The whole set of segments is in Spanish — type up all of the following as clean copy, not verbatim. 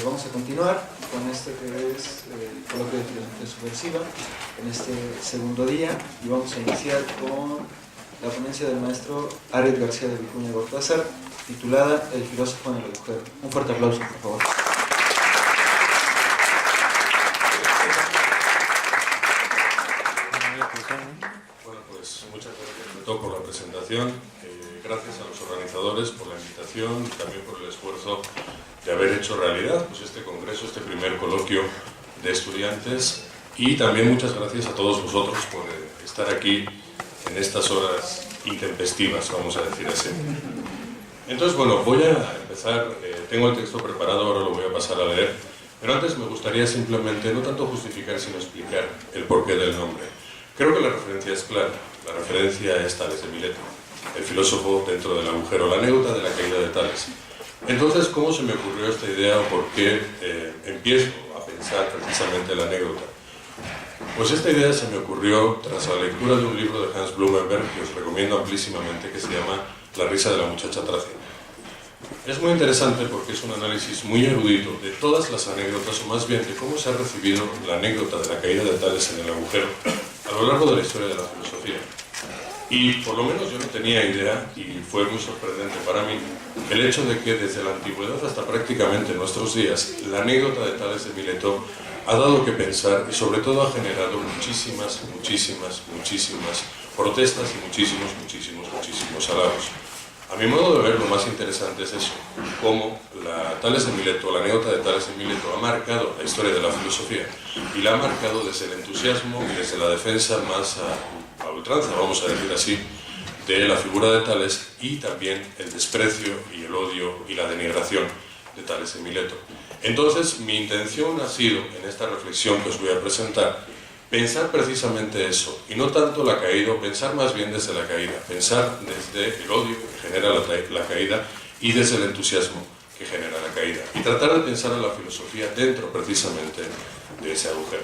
vamos a continuar con este que es el coloquio de filosofía subversiva en este segundo día, y vamos a iniciar con la ponencia del maestro Ariel García de Vicuña Gortázar, titulada El filósofo en el agujero. Un fuerte aplauso, por favor. Bueno, pues muchas gracias por la presentación, gracias a los organizadores por la invitación y también por el esfuerzo de haber hecho realidad pues este congreso, este primer coloquio de estudiantes, y también muchas gracias a todos vosotros por estar aquí en estas horas intempestivas, vamos a decir así. Entonces, bueno, voy a empezar, tengo el texto preparado, ahora lo voy a pasar a leer, pero antes me gustaría simplemente no tanto justificar sino explicar el porqué del nombre. Creo que la referencia es clara, la referencia es Tales de Mileto, el filósofo dentro del agujero, la anécdota de la caída de Tales. Entonces, ¿cómo se me ocurrió esta idea o por qué empiezo a pensar precisamente la anécdota? Pues esta idea se me ocurrió tras la lectura de un libro de Hans Blumenberg que os recomiendo amplísimamente, que se llama La risa de la muchacha Tracia. Es muy interesante porque es un análisis muy erudito de todas las anécdotas, o más bien de cómo se ha recibido la anécdota de la caída de Tales en el agujero a lo largo de la historia de la filosofía. Y por lo menos yo no tenía idea, y fue muy sorprendente para mí, el hecho de que desde la antigüedad hasta prácticamente nuestros días, la anécdota de Tales de Mileto ha dado que pensar y sobre todo ha generado muchísimas protestas y muchísimos halagos. A mi modo de ver, lo más interesante es eso, cómo Tales de Mileto, la anécdota de Tales de Mileto ha marcado la historia de la filosofía, y la ha marcado desde el entusiasmo y desde la defensa más a ultranza, vamos a decir así, de la figura de Tales, y también el desprecio y el odio y la denigración de Tales de Mileto. Entonces, mi intención ha sido, en esta reflexión que os voy a presentar, pensar precisamente eso, y no tanto la caída, o pensar más bien desde la caída, pensar desde el odio que genera la caída y desde el entusiasmo que genera la caída, y tratar de pensar a la filosofía dentro precisamente de ese agujero.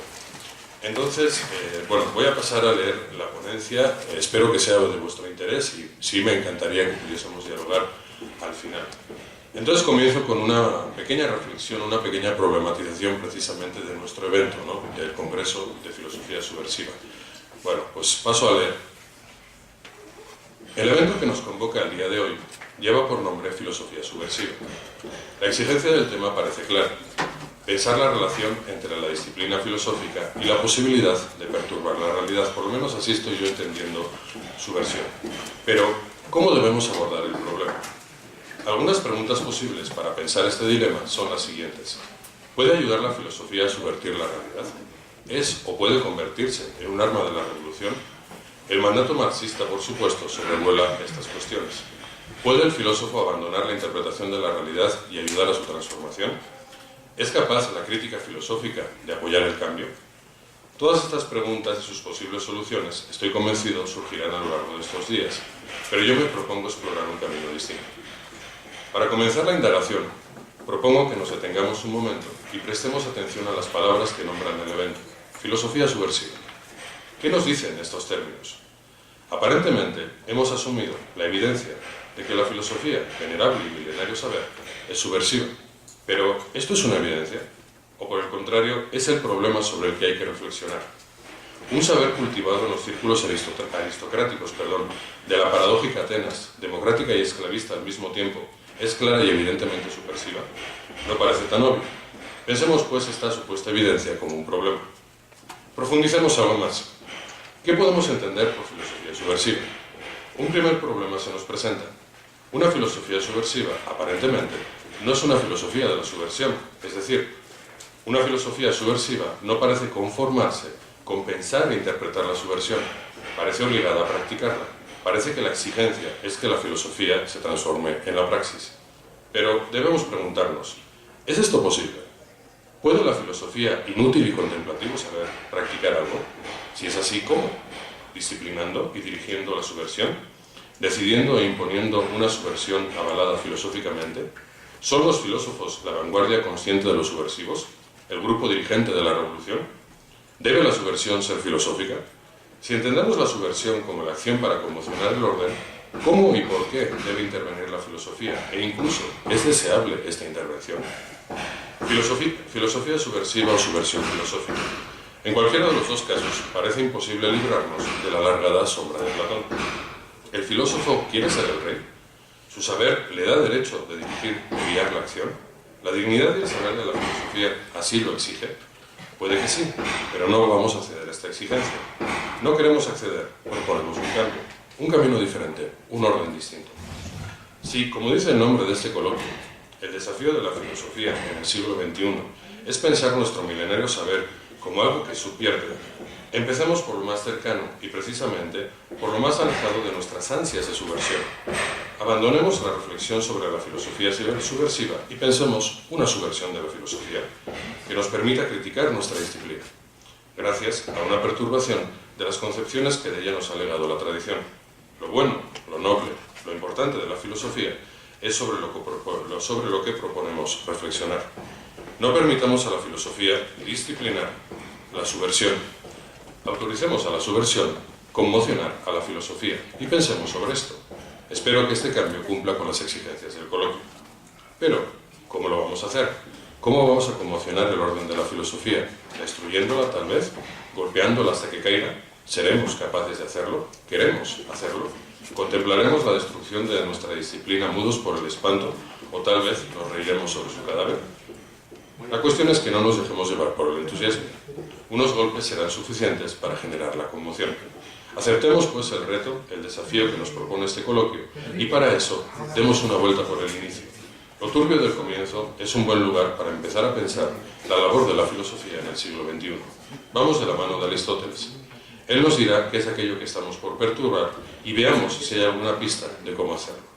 Entonces, bueno, voy a pasar a leer la ponencia, espero que sea de vuestro interés, y sí me encantaría que pudiésemos dialogar al final. Entonces comienzo con una pequeña reflexión, una pequeña problematización precisamente de nuestro evento, ¿no?, del Congreso de Filosofía Subversiva. Bueno, pues paso a leer. El evento que nos convoca el día de hoy lleva por nombre Filosofía Subversiva. La exigencia del tema parece clara: pensar la relación entre la disciplina filosófica y la posibilidad de perturbar la realidad. Por lo menos así estoy yo entendiendo su versión. Pero, ¿cómo debemos abordar el problema? Algunas preguntas posibles para pensar este dilema son las siguientes. ¿Puede ayudar la filosofía a subvertir la realidad? ¿Es o puede convertirse en un arma de la revolución? El mandato marxista, por supuesto, sobrevuela estas cuestiones. ¿Puede el filósofo abandonar la interpretación de la realidad y ayudar a su transformación? ¿Es capaz la crítica filosófica de apoyar el cambio? Todas estas preguntas y sus posibles soluciones, estoy convencido, surgirán a lo largo de estos días, pero yo me propongo explorar un camino distinto. Para comenzar la indagación, propongo que nos detengamos un momento y prestemos atención a las palabras que nombran el evento: filosofía subversiva. ¿Qué nos dicen estos términos? Aparentemente, hemos asumido la evidencia de que la filosofía, venerable y milenario saber, es subversiva. Pero, ¿esto es una evidencia? ¿O por el contrario, es el problema sobre el que hay que reflexionar? Un saber cultivado en los círculos aristocráticos de la paradójica Atenas, democrática y esclavista al mismo tiempo, ¿es clara y evidentemente subversiva? No parece tan obvio. Pensemos pues esta supuesta evidencia como un problema. Profundicemos algo más. ¿Qué podemos entender por filosofía subversiva? Un primer problema se nos presenta. Una filosofía subversiva, aparentemente, no es una filosofía de la subversión. Es decir, una filosofía subversiva no parece conformarse con pensar e interpretar la subversión. Parece obligada a practicarla. Parece que la exigencia es que la filosofía se transforme en la praxis. Pero debemos preguntarnos, ¿es esto posible? ¿Puede la filosofía, inútil y contemplativo saber, practicar algo? Si es así, ¿cómo? ¿Disciplinando y dirigiendo la subversión? ¿Decidiendo e imponiendo una subversión avalada filosóficamente? ¿Son los filósofos la vanguardia consciente de los subversivos? ¿El grupo dirigente de la revolución? ¿Debe la subversión ser filosófica? Si entendemos la subversión como la acción para conmocionar el orden, ¿cómo y por qué debe intervenir la filosofía? E incluso, ¿es deseable esta intervención? Filosofía subversiva o subversión filosófica. En cualquiera de los dos casos, parece imposible librarnos de la alargada sombra de Platón. ¿El filósofo quiere ser el rey? ¿Su saber le da derecho de dirigir, de guiar la acción? ¿La dignidad y el saber de la filosofía así lo exige? Puede que sí, pero no vamos a acceder a esta exigencia. No queremos acceder, proponemos un cambio, un camino diferente, un orden distinto. Si, como dice el nombre de este coloquio, el desafío de la filosofía en el siglo XXI es pensar nuestro milenario saber como algo que subvierte, empecemos por lo más cercano y precisamente por lo más alejado de nuestras ansias de subversión. Abandonemos la reflexión sobre la filosofía subversiva y pensemos una subversión de la filosofía que nos permita criticar nuestra disciplina, gracias a una perturbación de las concepciones que de ella nos ha legado la tradición. Lo bueno, lo noble, lo importante de la filosofía es sobre lo que proponemos reflexionar. No permitamos a la filosofía disciplinar la subversión. Autoricemos a la subversión conmocionar a la filosofía y pensemos sobre esto. Espero que este cambio cumpla con las exigencias del coloquio. Pero, ¿cómo lo vamos a hacer? ¿Cómo vamos a conmocionar el orden de la filosofía? ¿Destruyéndola tal vez? ¿Golpeándola hasta que caiga? ¿Seremos capaces de hacerlo? ¿Queremos hacerlo? ¿Contemplaremos la destrucción de nuestra disciplina mudos por el espanto? ¿O tal vez nos reiremos sobre su cadáver? La cuestión es que no nos dejemos llevar por el entusiasmo. Unos golpes serán suficientes para generar la conmoción. Aceptemos pues el reto, el desafío que nos propone este coloquio, y para eso demos una vuelta por el inicio. Lo turbio del comienzo es un buen lugar para empezar a pensar la labor de la filosofía en el siglo XXI. Vamos de la mano de Aristóteles. Él nos dirá qué es aquello que estamos por perturbar y veamos si hay alguna pista de cómo hacerlo.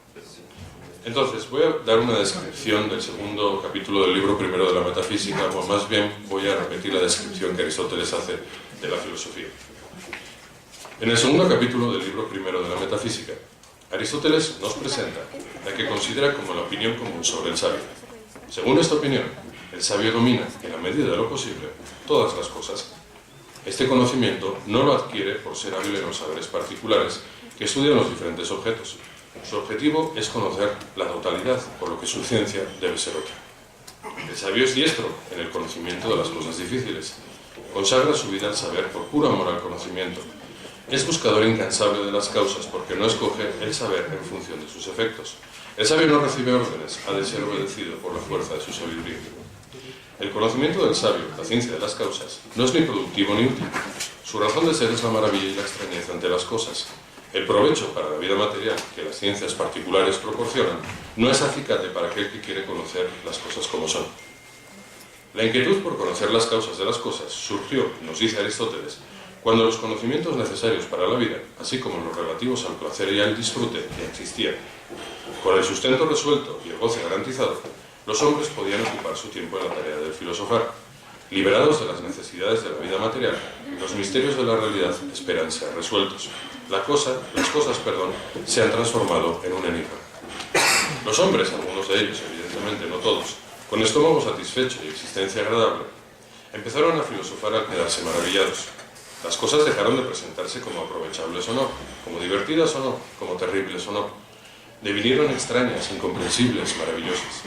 Entonces, voy a dar una descripción del segundo capítulo del libro primero de la metafísica, o más bien voy a repetir la descripción que Aristóteles hace de la filosofía. En el segundo capítulo del libro primero de la metafísica, Aristóteles nos presenta la que considera como la opinión común sobre el sabio. Según esta opinión, el sabio domina, en la medida de lo posible, todas las cosas. Este conocimiento no lo adquiere por ser hábil en los saberes particulares que estudian los diferentes objetos. Su objetivo es conocer la totalidad, por lo que su ciencia debe ser otra. El sabio es diestro en el conocimiento de las cosas difíciles. Consagra su vida al saber por puro amor al conocimiento. Es buscador incansable de las causas porque no escoge el saber en función de sus efectos. El sabio no recibe órdenes, ha de ser obedecido por la fuerza de su sabiduría. El conocimiento del sabio, la ciencia de las causas, no es ni productivo ni útil. Su razón de ser es la maravilla y la extrañeza ante las cosas. El provecho para la vida material que las ciencias particulares proporcionan no es acicate para aquel que quiere conocer las cosas como son. La inquietud por conocer las causas de las cosas surgió, nos dice Aristóteles, cuando los conocimientos necesarios para la vida, así como los relativos al placer y al disfrute, ya existían. Con el sustento resuelto y el goce garantizado, los hombres podían ocupar su tiempo en la tarea del filosofar. Liberados de las necesidades de la vida material, los misterios de la realidad esperan ser resueltos. Las cosas, se han transformado en un enigma. Los hombres, algunos de ellos, evidentemente no todos, con estómago satisfecho y existencia agradable, empezaron a filosofar al quedarse maravillados. Las cosas dejaron de presentarse como aprovechables o no, como divertidas o no, como terribles o no. Devinieron extrañas, incomprensibles, maravillosas.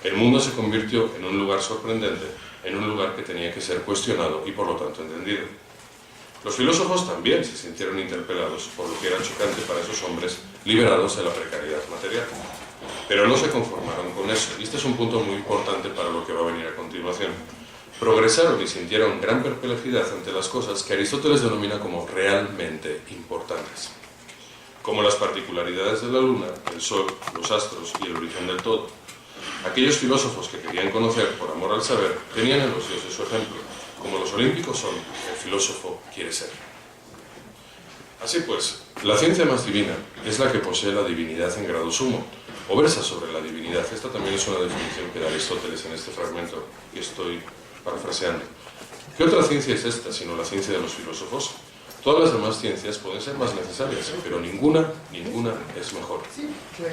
El mundo se convirtió en un lugar sorprendente, en un lugar que tenía que ser cuestionado y por lo tanto entendido. Los filósofos también se sintieron interpelados por lo que era chocante para esos hombres liberados de la precariedad material. Pero no se conformaron con eso, y este es un punto muy importante para lo que va a venir a continuación. Progresaron y sintieron gran perplejidad ante las cosas que Aristóteles denomina como realmente importantes, como las particularidades de la luna, el sol, los astros y el origen del todo. Aquellos filósofos que querían conocer por amor al saber tenían en los dioses su ejemplo. Como los olímpicos son, el filósofo quiere ser. Así pues, la ciencia más divina es la que posee la divinidad en grado sumo, o versa sobre la divinidad. Esta también es una definición que da Aristóteles en este fragmento que estoy parafraseando. ¿Qué otra ciencia es esta sino la ciencia de los filósofos? Todas las demás ciencias pueden ser más necesarias, pero ninguna es mejor.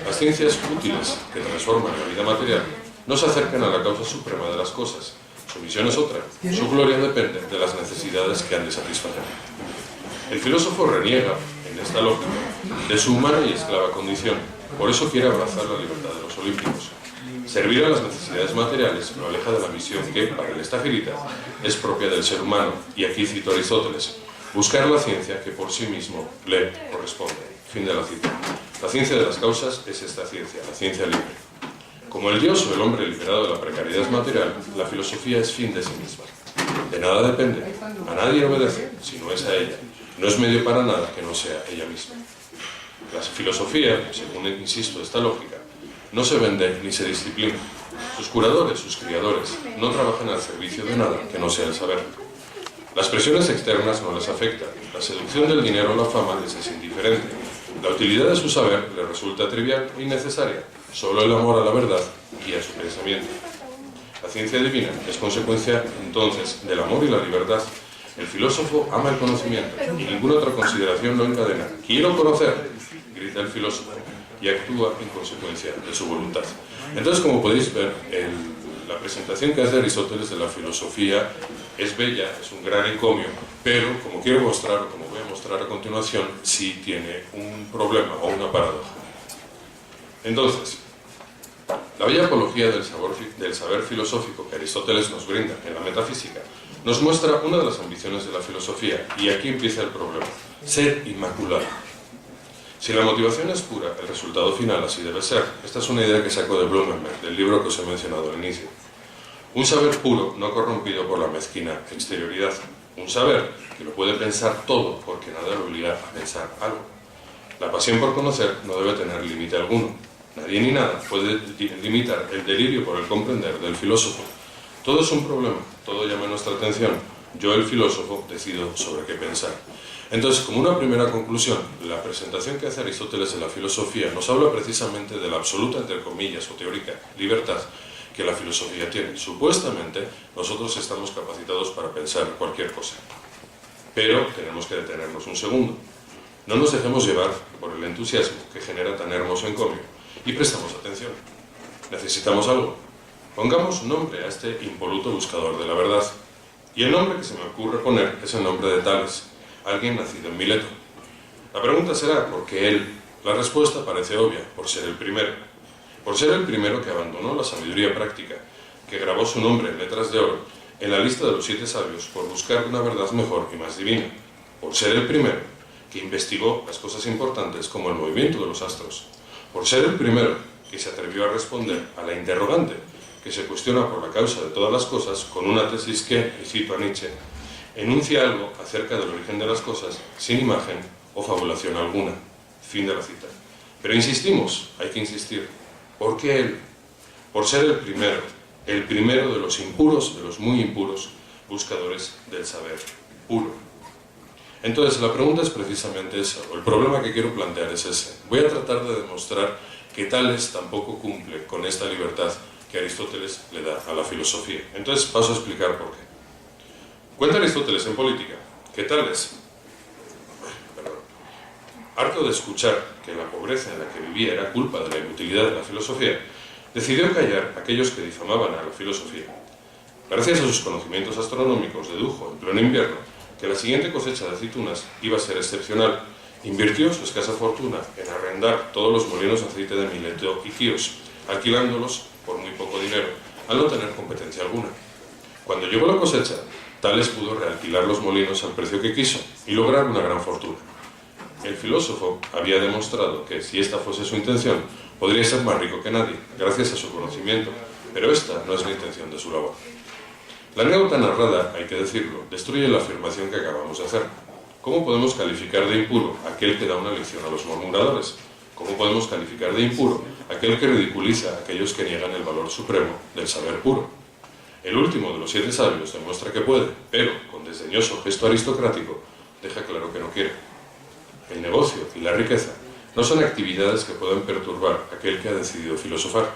Las ciencias útiles que transforman la vida material no se acercan a la causa suprema de las cosas. Su misión es otra. Su gloria depende de las necesidades que han de satisfacer. El filósofo reniega, en esta lógica, de su humana y esclava condición. Por eso quiere abrazar la libertad de los olímpicos. Servir a las necesidades materiales lo aleja de la misión que, para el estagirita, es propia del ser humano, y aquí cito a Aristóteles: buscar la ciencia que por sí mismo le corresponde. Fin de la cita. La ciencia de las causas es esta ciencia, la ciencia libre. Como el Dios o el hombre liberado de la precariedad material, la filosofía es fin de sí misma. De nada depende, a nadie obedece, si no es a ella. No es medio para nada que no sea ella misma. La filosofía, según insisto esta lógica, no se vende ni se disciplina. Sus curadores, sus criadores, no trabajan al servicio de nada que no sea el saber. Las presiones externas no les afectan. La seducción del dinero o la fama les es indiferente. La utilidad de su saber les resulta trivial e innecesaria. Solo el amor a la verdad guía su pensamiento. La ciencia divina es consecuencia, entonces, del amor y la libertad. El filósofo ama el conocimiento y ninguna otra consideración lo encadena. «Quiero conocer», grita el filósofo, y actúa en consecuencia de su voluntad. Entonces, como podéis ver, la presentación que hace Aristóteles de la filosofía es bella, es un gran encomio, pero, como quiero mostrar, o como voy a mostrar a continuación, sí tiene un problema o una paradoja. Entonces, la bella apología del saber filosófico que Aristóteles nos brinda en la metafísica nos muestra una de las ambiciones de la filosofía, y aquí empieza el problema: ser inmaculado. Si la motivación es pura, el resultado final así debe ser. Esta es una idea que saco de Blumenberg, del libro que os he mencionado al inicio. Un saber puro, no corrompido por la mezquina exterioridad. Un saber que lo puede pensar todo, porque nada lo obliga a pensar algo. La pasión por conocer no debe tener límite alguno. Nadie ni nada puede limitar el delirio por el comprender del filósofo. Todo es un problema, todo llama nuestra atención. Yo, el filósofo, decido sobre qué pensar. Entonces, como una primera conclusión, la presentación que hace Aristóteles de la filosofía nos habla precisamente de la absoluta, entre comillas, o teórica libertad que la filosofía tiene. Supuestamente, nosotros estamos capacitados para pensar cualquier cosa. Pero tenemos que detenernos un segundo. No nos dejemos llevar por el entusiasmo que genera tan hermoso encomio y prestamos atención. Necesitamos algo. Pongamos nombre a este impoluto buscador de la verdad. Y el nombre que se me ocurre poner es el nombre de Tales, alguien nacido en Mileto. La pregunta será, ¿por qué él? La respuesta parece obvia: por ser el primero. Por ser el primero que abandonó la sabiduría práctica, que grabó su nombre en letras de oro en la lista de los 7 sabios por buscar una verdad mejor y más divina. Por ser el primero que investigó las cosas importantes como el movimiento de los astros. Por ser el primero que se atrevió a responder a la interrogante que se cuestiona por la causa de todas las cosas con una tesis que, y cito a Nietzsche, enuncia algo acerca del origen de las cosas sin imagen o fabulación alguna. Fin de la cita. Pero insistimos, hay que insistir. ¿Por qué él? Por ser el primero de los impuros, de los muy impuros, buscadores del saber puro. Entonces, la pregunta es precisamente esa, o el problema que quiero plantear es ese. Voy a tratar de demostrar que Tales tampoco cumple con esta libertad que Aristóteles le da a la filosofía. Entonces, paso a explicar por qué. Cuenta Aristóteles en Política que Tales, harto de escuchar que la pobreza en la que vivía era culpa de la inutilidad de la filosofía, decidió callar a aquellos que difamaban a la filosofía. Gracias a sus conocimientos astronómicos, dedujo, en pleno invierno, que la siguiente cosecha de aceitunas iba a ser excepcional. Invirtió su escasa fortuna en arrendar todos los molinos de aceite de Mileto y Quíos, alquilándolos por muy poco dinero, al no tener competencia alguna. Cuando llegó la cosecha, Tales pudo realquilar los molinos al precio que quiso y lograr una gran fortuna. El filósofo había demostrado que, si esta fuese su intención, podría ser más rico que nadie, gracias a su conocimiento, pero esta no es la intención de su labor. La anécdota narrada, hay que decirlo, destruye la afirmación que acabamos de hacer. ¿Cómo podemos calificar de impuro aquel que da una lección a los murmuradores? ¿Cómo podemos calificar de impuro aquel que ridiculiza a aquellos que niegan el valor supremo del saber puro? El último de los 7 sabios demuestra que puede, pero, con desdeñoso gesto aristocrático, deja claro que no quiere. El negocio y la riqueza no son actividades que puedan perturbar a aquel que ha decidido filosofar.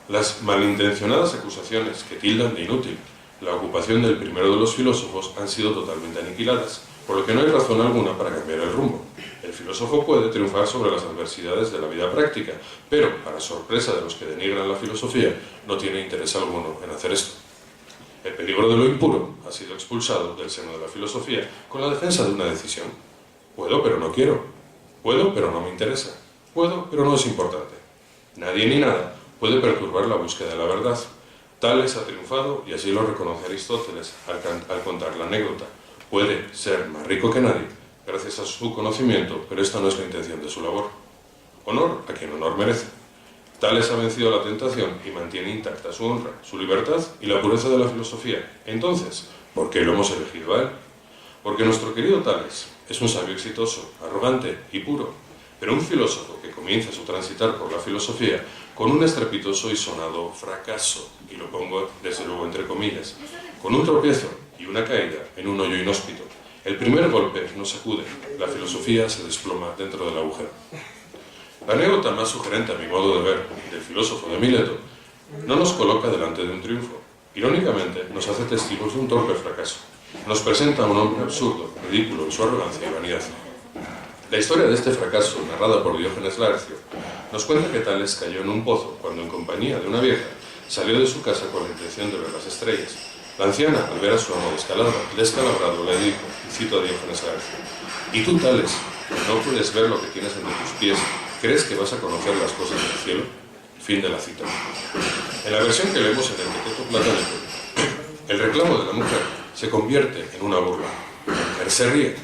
Las malintencionadas acusaciones que tildan de inútil la ocupación del primero de los filósofos han sido totalmente aniquiladas, por lo que no hay razón alguna para cambiar el rumbo. El filósofo puede triunfar sobre las adversidades de la vida práctica, pero, para sorpresa de los que denigran la filosofía, no tiene interés alguno en hacer esto. El peligro de lo impuro ha sido expulsado del seno de la filosofía con la defensa de una decisión. Puedo, pero no quiero. Puedo, pero no me interesa. Puedo, pero no es importante. Nadie ni nada puede perturbar la búsqueda de la verdad. Tales ha triunfado, y así lo reconoce Aristóteles al contar la anécdota. Puede ser más rico que nadie, gracias a su conocimiento, pero esta no es la intención de su labor. Honor a quien honor merece. Tales ha vencido la tentación y mantiene intacta su honra, su libertad y la pureza de la filosofía. Entonces, ¿por qué lo hemos elegido a él? Porque nuestro querido Tales es un sabio exitoso, arrogante y puro, pero un filósofo que comienza su transitar por la filosofía con un estrepitoso y sonado fracaso, y lo pongo desde luego entre comillas, con un tropiezo y una caída en un hoyo inhóspito. El primer golpe nos sacude, la filosofía se desploma dentro del agujero. La anécdota más sugerente, a mi modo de ver, del filósofo de Mileto, no nos coloca delante de un triunfo. Irónicamente, nos hace testigos de un torpe fracaso. Nos presenta a un hombre absurdo, ridículo en su arrogancia y vanidad. La historia de este fracaso, narrada por Diógenes Laercio, nos cuenta que Tales cayó en un pozo cuando, en compañía de una vieja, salió de su casa con la intención de ver las estrellas. La anciana, al ver a su amo descalabrado, le dijo, y cito a Diógenes Laercio: «¿Y tú, Tales, no puedes ver lo que tienes entre tus pies? ¿Crees que vas a conocer las cosas del cielo?». Fin de la cita. En la versión que leemos en el Teteto platónico, el reclamo de la mujer se convierte en una burla. La mujer se ríe.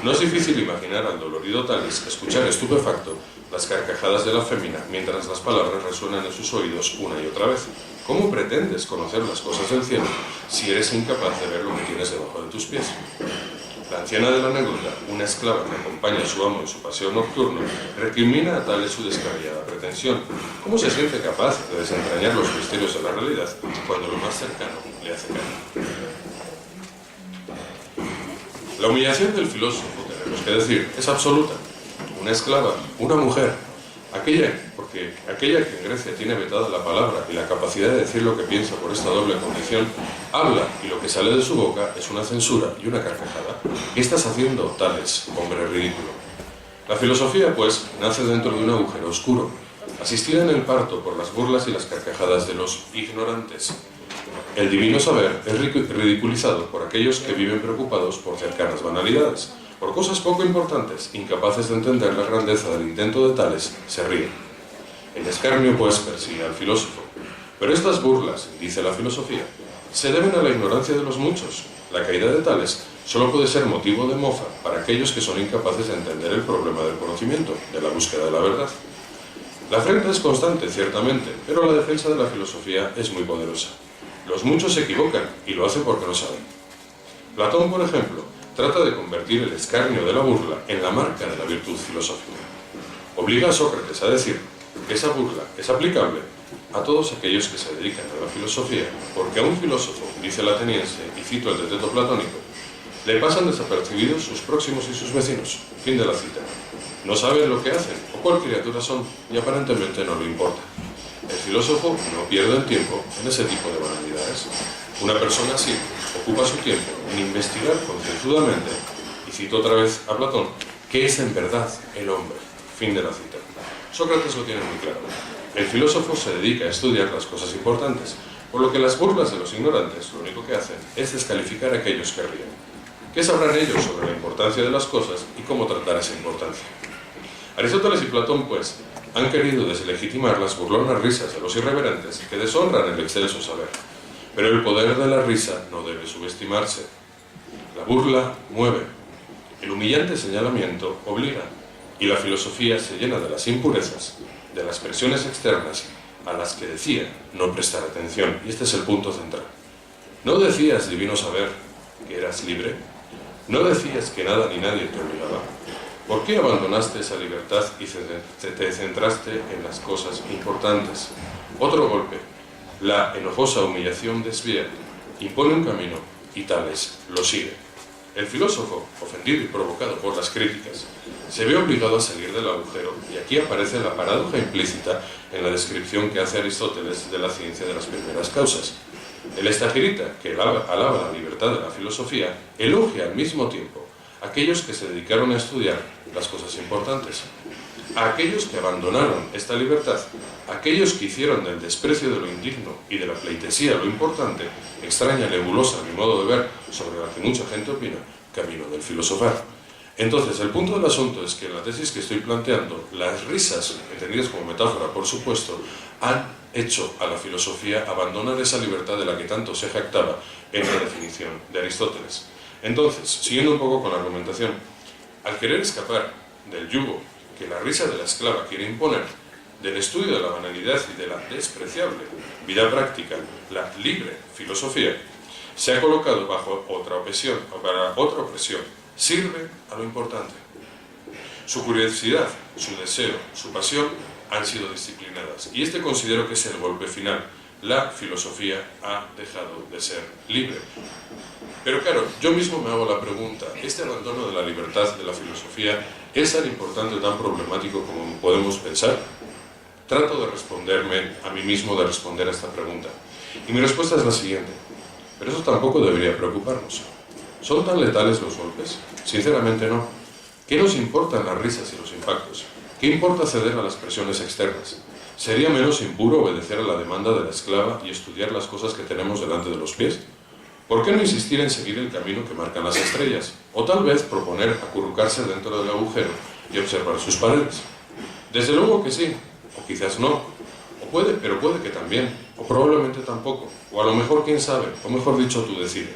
No es difícil imaginar al dolorido Tales escuchar estupefacto las carcajadas de la fémina mientras las palabras resuenan en sus oídos una y otra vez. ¿Cómo pretendes conocer las cosas del cielo si eres incapaz de ver lo que tienes debajo de tus pies? La anciana de la anécdota, una esclava que acompaña a su amo en su paseo nocturno, recrimina a Tales su descabellada pretensión. ¿Cómo se siente capaz de desentrañar los misterios de la realidad cuando lo más cercano le hace caer? La humillación del filósofo, tenemos que decir, es absoluta. Una esclava, una mujer, aquella que en Grecia tiene vetada la palabra y la capacidad de decir lo que piensa por esta doble condición, habla y lo que sale de su boca es una censura y una carcajada. ¿Qué estás haciendo, Tales, hombre ridículo? La filosofía, pues, nace dentro de un agujero oscuro, asistida en el parto por las burlas y las carcajadas de los ignorantes. El divino saber es ridiculizado por aquellos que viven preocupados por cercanas banalidades. Por cosas poco importantes, incapaces de entender la grandeza del intento de Tales, se ríen. El escarnio, pues, persigue al filósofo. Pero estas burlas, dice la filosofía, se deben a la ignorancia de los muchos. La caída de Tales solo puede ser motivo de mofa para aquellos que son incapaces de entender el problema del conocimiento, de la búsqueda de la verdad. La afrenta es constante, ciertamente, pero la defensa de la filosofía es muy poderosa. Los muchos se equivocan, y lo hacen porque no saben. Platón, por ejemplo, trata de convertir el escarnio de la burla en la marca de la virtud filosófica. Obliga a Sócrates a decir que esa burla es aplicable a todos aquellos que se dedican a la filosofía, porque a un filósofo, dice el ateniense, y cito el Teteto platónico, le pasan desapercibidos sus próximos y sus vecinos. Fin de la cita. No saben lo que hacen, o cuál criatura son, y aparentemente no le importa. El filósofo no pierde el tiempo en ese tipo de banalidades. Una persona así ocupa su tiempo en investigar concienzudamente, y cito otra vez a Platón, ¿qué es en verdad el hombre? Fin de la cita. Sócrates lo tiene muy claro. El filósofo se dedica a estudiar las cosas importantes, por lo que las burlas de los ignorantes lo único que hacen es descalificar a aquellos que ríen. ¿Qué sabrán ellos sobre la importancia de las cosas y cómo tratar esa importancia? Aristóteles y Platón, pues, han querido deslegitimar las burlonas risas de los irreverentes que deshonran el excelso saber. Pero el poder de la risa no debe subestimarse. La burla mueve, el humillante señalamiento obliga, y la filosofía se llena de las impurezas, de las presiones externas a las que decía no prestar atención. Y este es el punto central. ¿No decías, divino saber, que eras libre? ¿No decías que nada ni nadie te obligaba? ¿Por qué abandonaste esa libertad y te centraste en las cosas importantes? Otro golpe. La enojosa humillación desvía, impone un camino y Tales lo sigue. El filósofo, ofendido y provocado por las críticas, se ve obligado a salir del agujero, y aquí aparece la paradoja implícita en la descripción que hace Aristóteles de la ciencia de las primeras causas. El estagirita, que alaba la libertad de la filosofía, elogia al mismo tiempo a aquellos que se dedicaron a estudiar las cosas importantes, a aquellos que abandonaron esta libertad, a aquellos que hicieron del desprecio de lo indigno y de la pleitesía lo importante, extraña, nebulosa, a mi modo de ver, sobre la que mucha gente opina, camino del filosofar. Entonces, el punto del asunto es que en la tesis que estoy planteando, las risas, entendidas como metáfora, por supuesto, han hecho a la filosofía abandonar esa libertad de la que tanto se jactaba en la definición de Aristóteles. Entonces, siguiendo un poco con la argumentación, al querer escapar del yugo que la risa de la esclava quiere imponer, del estudio de la banalidad y de la despreciable vida práctica, la libre filosofía, se ha colocado bajo otra opresión, sirve a lo importante. Su curiosidad, su deseo, su pasión han sido disciplinadas. Y este considero que es el golpe final. La filosofía ha dejado de ser libre. Pero claro, yo mismo me hago la pregunta, ¿este abandono de la libertad de la filosofía es tan importante o tan problemático como podemos pensar? Trato de responderme a mí mismo, de responder a esta pregunta. Y mi respuesta es la siguiente. Pero eso tampoco debería preocuparnos. ¿Son tan letales los golpes? Sinceramente no. ¿Qué nos importan las risas y los impactos? ¿Qué importa ceder a las presiones externas? ¿Sería menos impuro obedecer a la demanda de la esclava y estudiar las cosas que tenemos delante de los pies? ¿Por qué no insistir en seguir el camino que marcan las estrellas? O tal vez proponer acurrucarse dentro del agujero y observar sus paredes. Desde luego que sí, o quizás no. Pero puede que también, o probablemente tampoco. O a lo mejor quién sabe, o mejor dicho tú decides.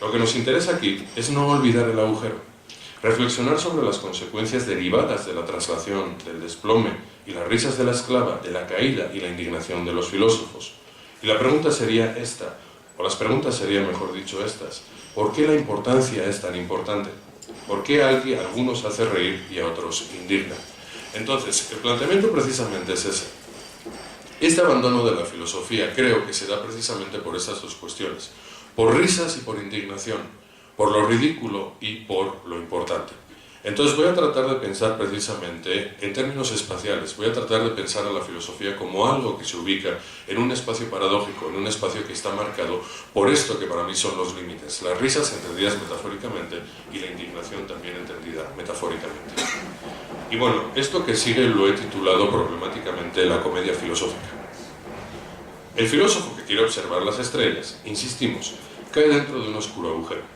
Lo que nos interesa aquí es no olvidar el agujero. Reflexionar sobre las consecuencias derivadas de la traslación, del desplome y las risas de la esclava, de la caída y la indignación de los filósofos. Y la pregunta sería esta, o las preguntas serían mejor dicho estas. ¿Por qué la importancia es tan importante? ¿Por qué a algunos hace reír y a otros indigna? Entonces, el planteamiento precisamente es ese. Este abandono de la filosofía creo que se da precisamente por esas dos cuestiones. Por risas y por indignación. Por lo ridículo y por lo importante. Entonces voy a tratar de pensar precisamente en términos espaciales, voy a tratar de pensar a la filosofía como algo que se ubica en un espacio paradójico, en un espacio que está marcado por esto que para mí son los límites, las risas entendidas metafóricamente y la indignación también entendida metafóricamente. Y bueno, esto que sigue lo he titulado problemáticamente la comedia filosófica. El filósofo que quiere observar las estrellas, insistimos, cae dentro de un oscuro agujero.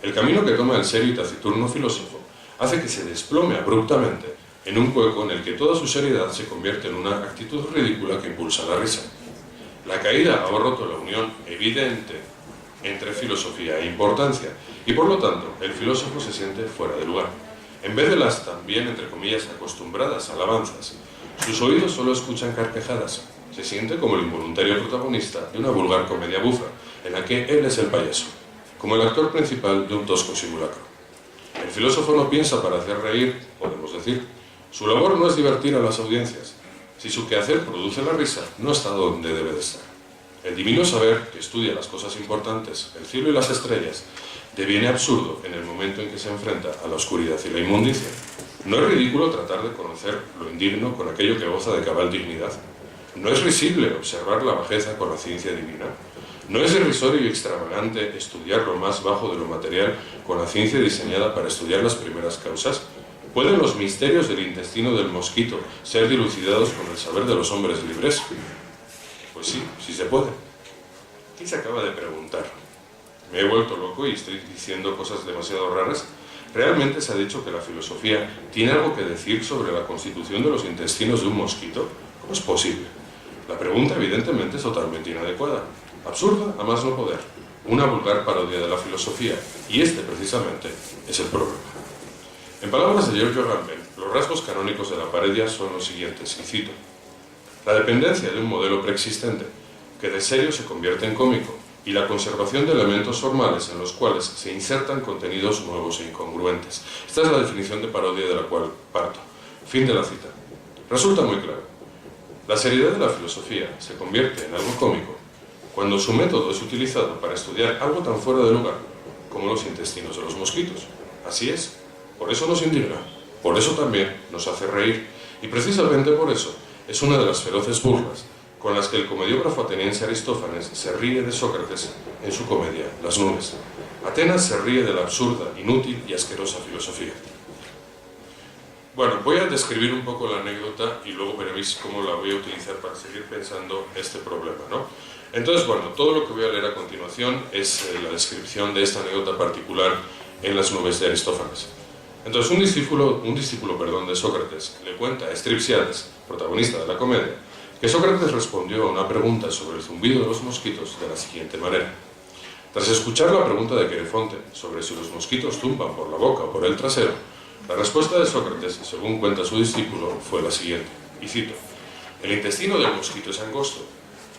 El camino que toma el serio y taciturno filósofo hace que se desplome abruptamente en un hueco en el que toda su seriedad se convierte en una actitud ridícula que impulsa la risa. La caída ha roto la unión evidente entre filosofía e importancia, y por lo tanto el filósofo se siente fuera de lugar. En vez de las también, entre comillas, acostumbradas alabanzas, sus oídos solo escuchan carcajadas. Se siente como el involuntario protagonista de una vulgar comedia bufa, en la que él es el payaso, como el actor principal de un tosco simulacro. El filósofo no piensa para hacer reír, podemos decir. Su labor no es divertir a las audiencias. Si su quehacer produce la risa, no está donde debe de estar. El divino saber, que estudia las cosas importantes, el cielo y las estrellas, deviene absurdo en el momento en que se enfrenta a la oscuridad y la inmundicia. ¿No es ridículo tratar de conocer lo indigno con aquello que goza de cabal dignidad? ¿No es risible observar la bajeza con la ciencia divina? ¿No es irrisorio y extravagante estudiar lo más bajo de lo material con la ciencia diseñada para estudiar las primeras causas? ¿Pueden los misterios del intestino del mosquito ser dilucidados con el saber de los hombres libres? Pues sí, sí se puede. ¿Quién se acaba de preguntar? ¿Me he vuelto loco y estoy diciendo cosas demasiado raras? ¿Realmente se ha dicho que la filosofía tiene algo que decir sobre la constitución de los intestinos de un mosquito? ¿Cómo es posible? La pregunta evidentemente es totalmente inadecuada. Absurda a más no poder, una vulgar parodia de la filosofía, y este precisamente es el problema. En palabras de Giorgio Agamben, los rasgos canónicos de la parodia son los siguientes, y cito: la dependencia de un modelo preexistente, que de serio se convierte en cómico, y la conservación de elementos formales en los cuales se insertan contenidos nuevos e incongruentes. Esta es la definición de parodia de la cual parto. Fin de la cita. Resulta muy claro. La seriedad de la filosofía se convierte en algo cómico cuando su método es utilizado para estudiar algo tan fuera de lugar como los intestinos de los mosquitos. Así es, por eso nos indigna, por eso también nos hace reír, y precisamente por eso es una de las feroces burlas con las que el comediógrafo ateniense Aristófanes se ríe de Sócrates en su comedia Las nubes. Atenas se ríe de la absurda, inútil y asquerosa filosofía. Bueno, voy a describir un poco la anécdota y luego veréis cómo la voy a utilizar para seguir pensando este problema, ¿no? Entonces, bueno, todo lo que voy a leer a continuación es la descripción de esta anécdota particular en Las nubes de Aristófanes. Entonces, un discípulo de Sócrates le cuenta a Stripsiades, protagonista de la comedia, que Sócrates respondió a una pregunta sobre el zumbido de los mosquitos de la siguiente manera. Tras escuchar la pregunta de Querefonte sobre si los mosquitos zumban por la boca o por el trasero, la respuesta de Sócrates, según cuenta su discípulo, fue la siguiente, y cito: el intestino del mosquito es angosto,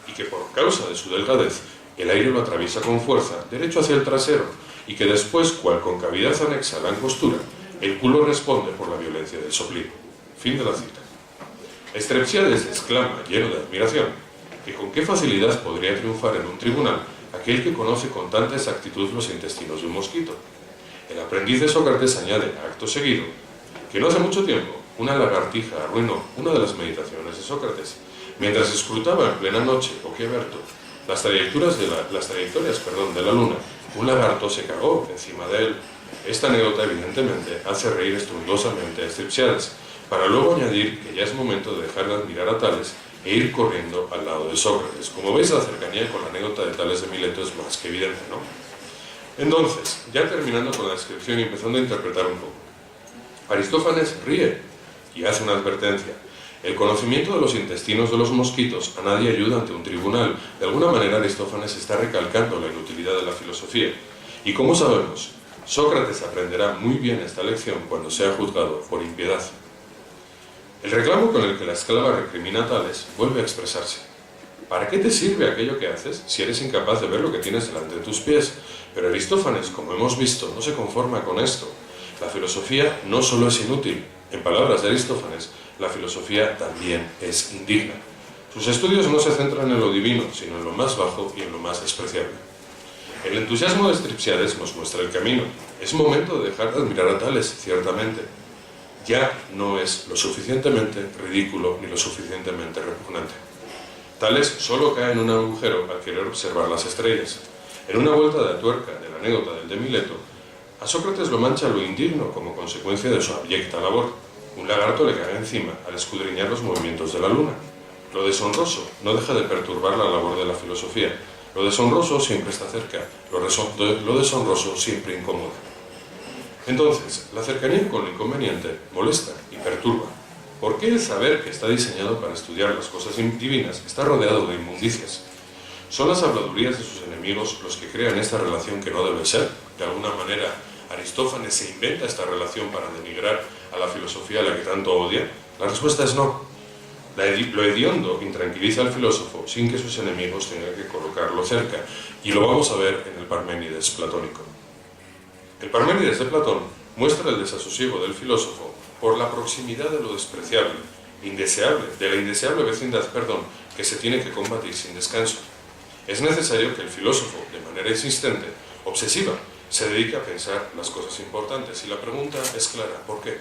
y que por causa de su delgadez, el aire lo atraviesa con fuerza, derecho hacia el trasero, y que después, cual con cavidad anexa a la angostura, el culo responde por la violencia del soplido. Fin de la cita. Strepsiades exclama, lleno de admiración, que con qué facilidad podría triunfar en un tribunal aquel que conoce con tanta exactitud los intestinos de un mosquito. El aprendiz de Sócrates añade, acto seguido, que no hace mucho tiempo una lagartija arruinó una de las meditaciones de Sócrates. Mientras escrutaba en plena noche, boquiabierto, las trayectorias de la luna, un lagarto se cagó encima de él. Esta anécdota evidentemente hace reír estruendosamente a Strepsiades, para luego añadir que ya es momento de dejar de admirar a Tales e ir corriendo al lado de Sócrates. Como veis, la cercanía con la anécdota de Tales de Mileto es más que evidente, ¿no? Entonces, ya terminando con la descripción y empezando a interpretar un poco, Aristófanes ríe y hace una advertencia. El conocimiento de los intestinos de los mosquitos a nadie ayuda ante un tribunal. De alguna manera, Aristófanes está recalcando la inutilidad de la filosofía. Y como sabemos, Sócrates aprenderá muy bien esta lección cuando sea juzgado por impiedad. El reclamo con el que la esclava recrimina a Tales vuelve a expresarse. ¿Para qué te sirve aquello que haces si eres incapaz de ver lo que tienes delante de tus pies? Pero Aristófanes, como hemos visto, no se conforma con esto. La filosofía no solo es inútil. En palabras de Aristófanes, la filosofía también es indigna. Sus estudios no se centran en lo divino, sino en lo más bajo y en lo más despreciable. El entusiasmo de Strepsiades nos muestra el camino. Es momento de dejar de admirar a Tales, ciertamente. Ya no es lo suficientemente ridículo ni lo suficientemente repugnante. Tales solo cae en un agujero al querer observar las estrellas. En una vuelta de tuerca de la anécdota del de Mileto, a Sócrates lo mancha lo indigno como consecuencia de su abyecta labor. Un lagarto le cae encima al escudriñar los movimientos de la luna. Lo deshonroso no deja de perturbar la labor de la filosofía. Lo deshonroso siempre está cerca, lo deshonroso siempre incomoda. Entonces, la cercanía con lo inconveniente molesta y perturba. ¿Por qué el saber que está diseñado para estudiar las cosas divinas está rodeado de inmundicias? ¿Son las habladurías de sus enemigos los que crean esta relación que no debe ser? De alguna manera, Aristófanes se inventa esta relación para denigrar a la filosofía a la que tanto odia. La respuesta es no. Lo hediondo intranquiliza al filósofo sin que sus enemigos tengan que colocarlo cerca, y lo vamos a ver en el Parménides platónico. El Parménides de Platón muestra el desasosiego del filósofo por la proximidad de lo despreciable, de la indeseable vecindad, que se tiene que combatir sin descanso. Es necesario que el filósofo, de manera insistente, obsesiva, se dedique a pensar las cosas importantes, y la pregunta es clara, ¿por qué?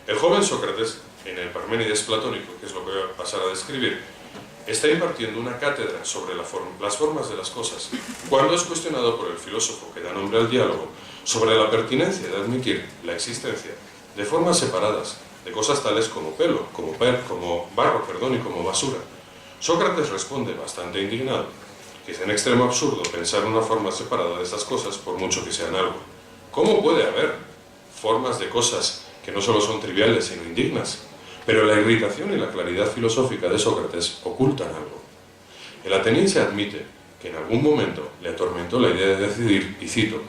El joven Sócrates, en el Parménides platónico, que es lo que voy a pasar a describir, está impartiendo una cátedra sobre las formas de las cosas, cuando es cuestionado por el filósofo que da nombre al diálogo sobre la pertinencia de admitir la existencia de formas separadas, de cosas tales como pelo, como barro y como basura. Sócrates responde, bastante indignado, que es en extremo absurdo pensar una forma separada de estas cosas, por mucho que sean algo. ¿Cómo puede haber formas de cosas que no solo son triviales, sino indignas? Pero la irritación y la claridad filosófica de Sócrates ocultan algo. El ateniense admite que en algún momento le atormentó la idea de decidir, y cito,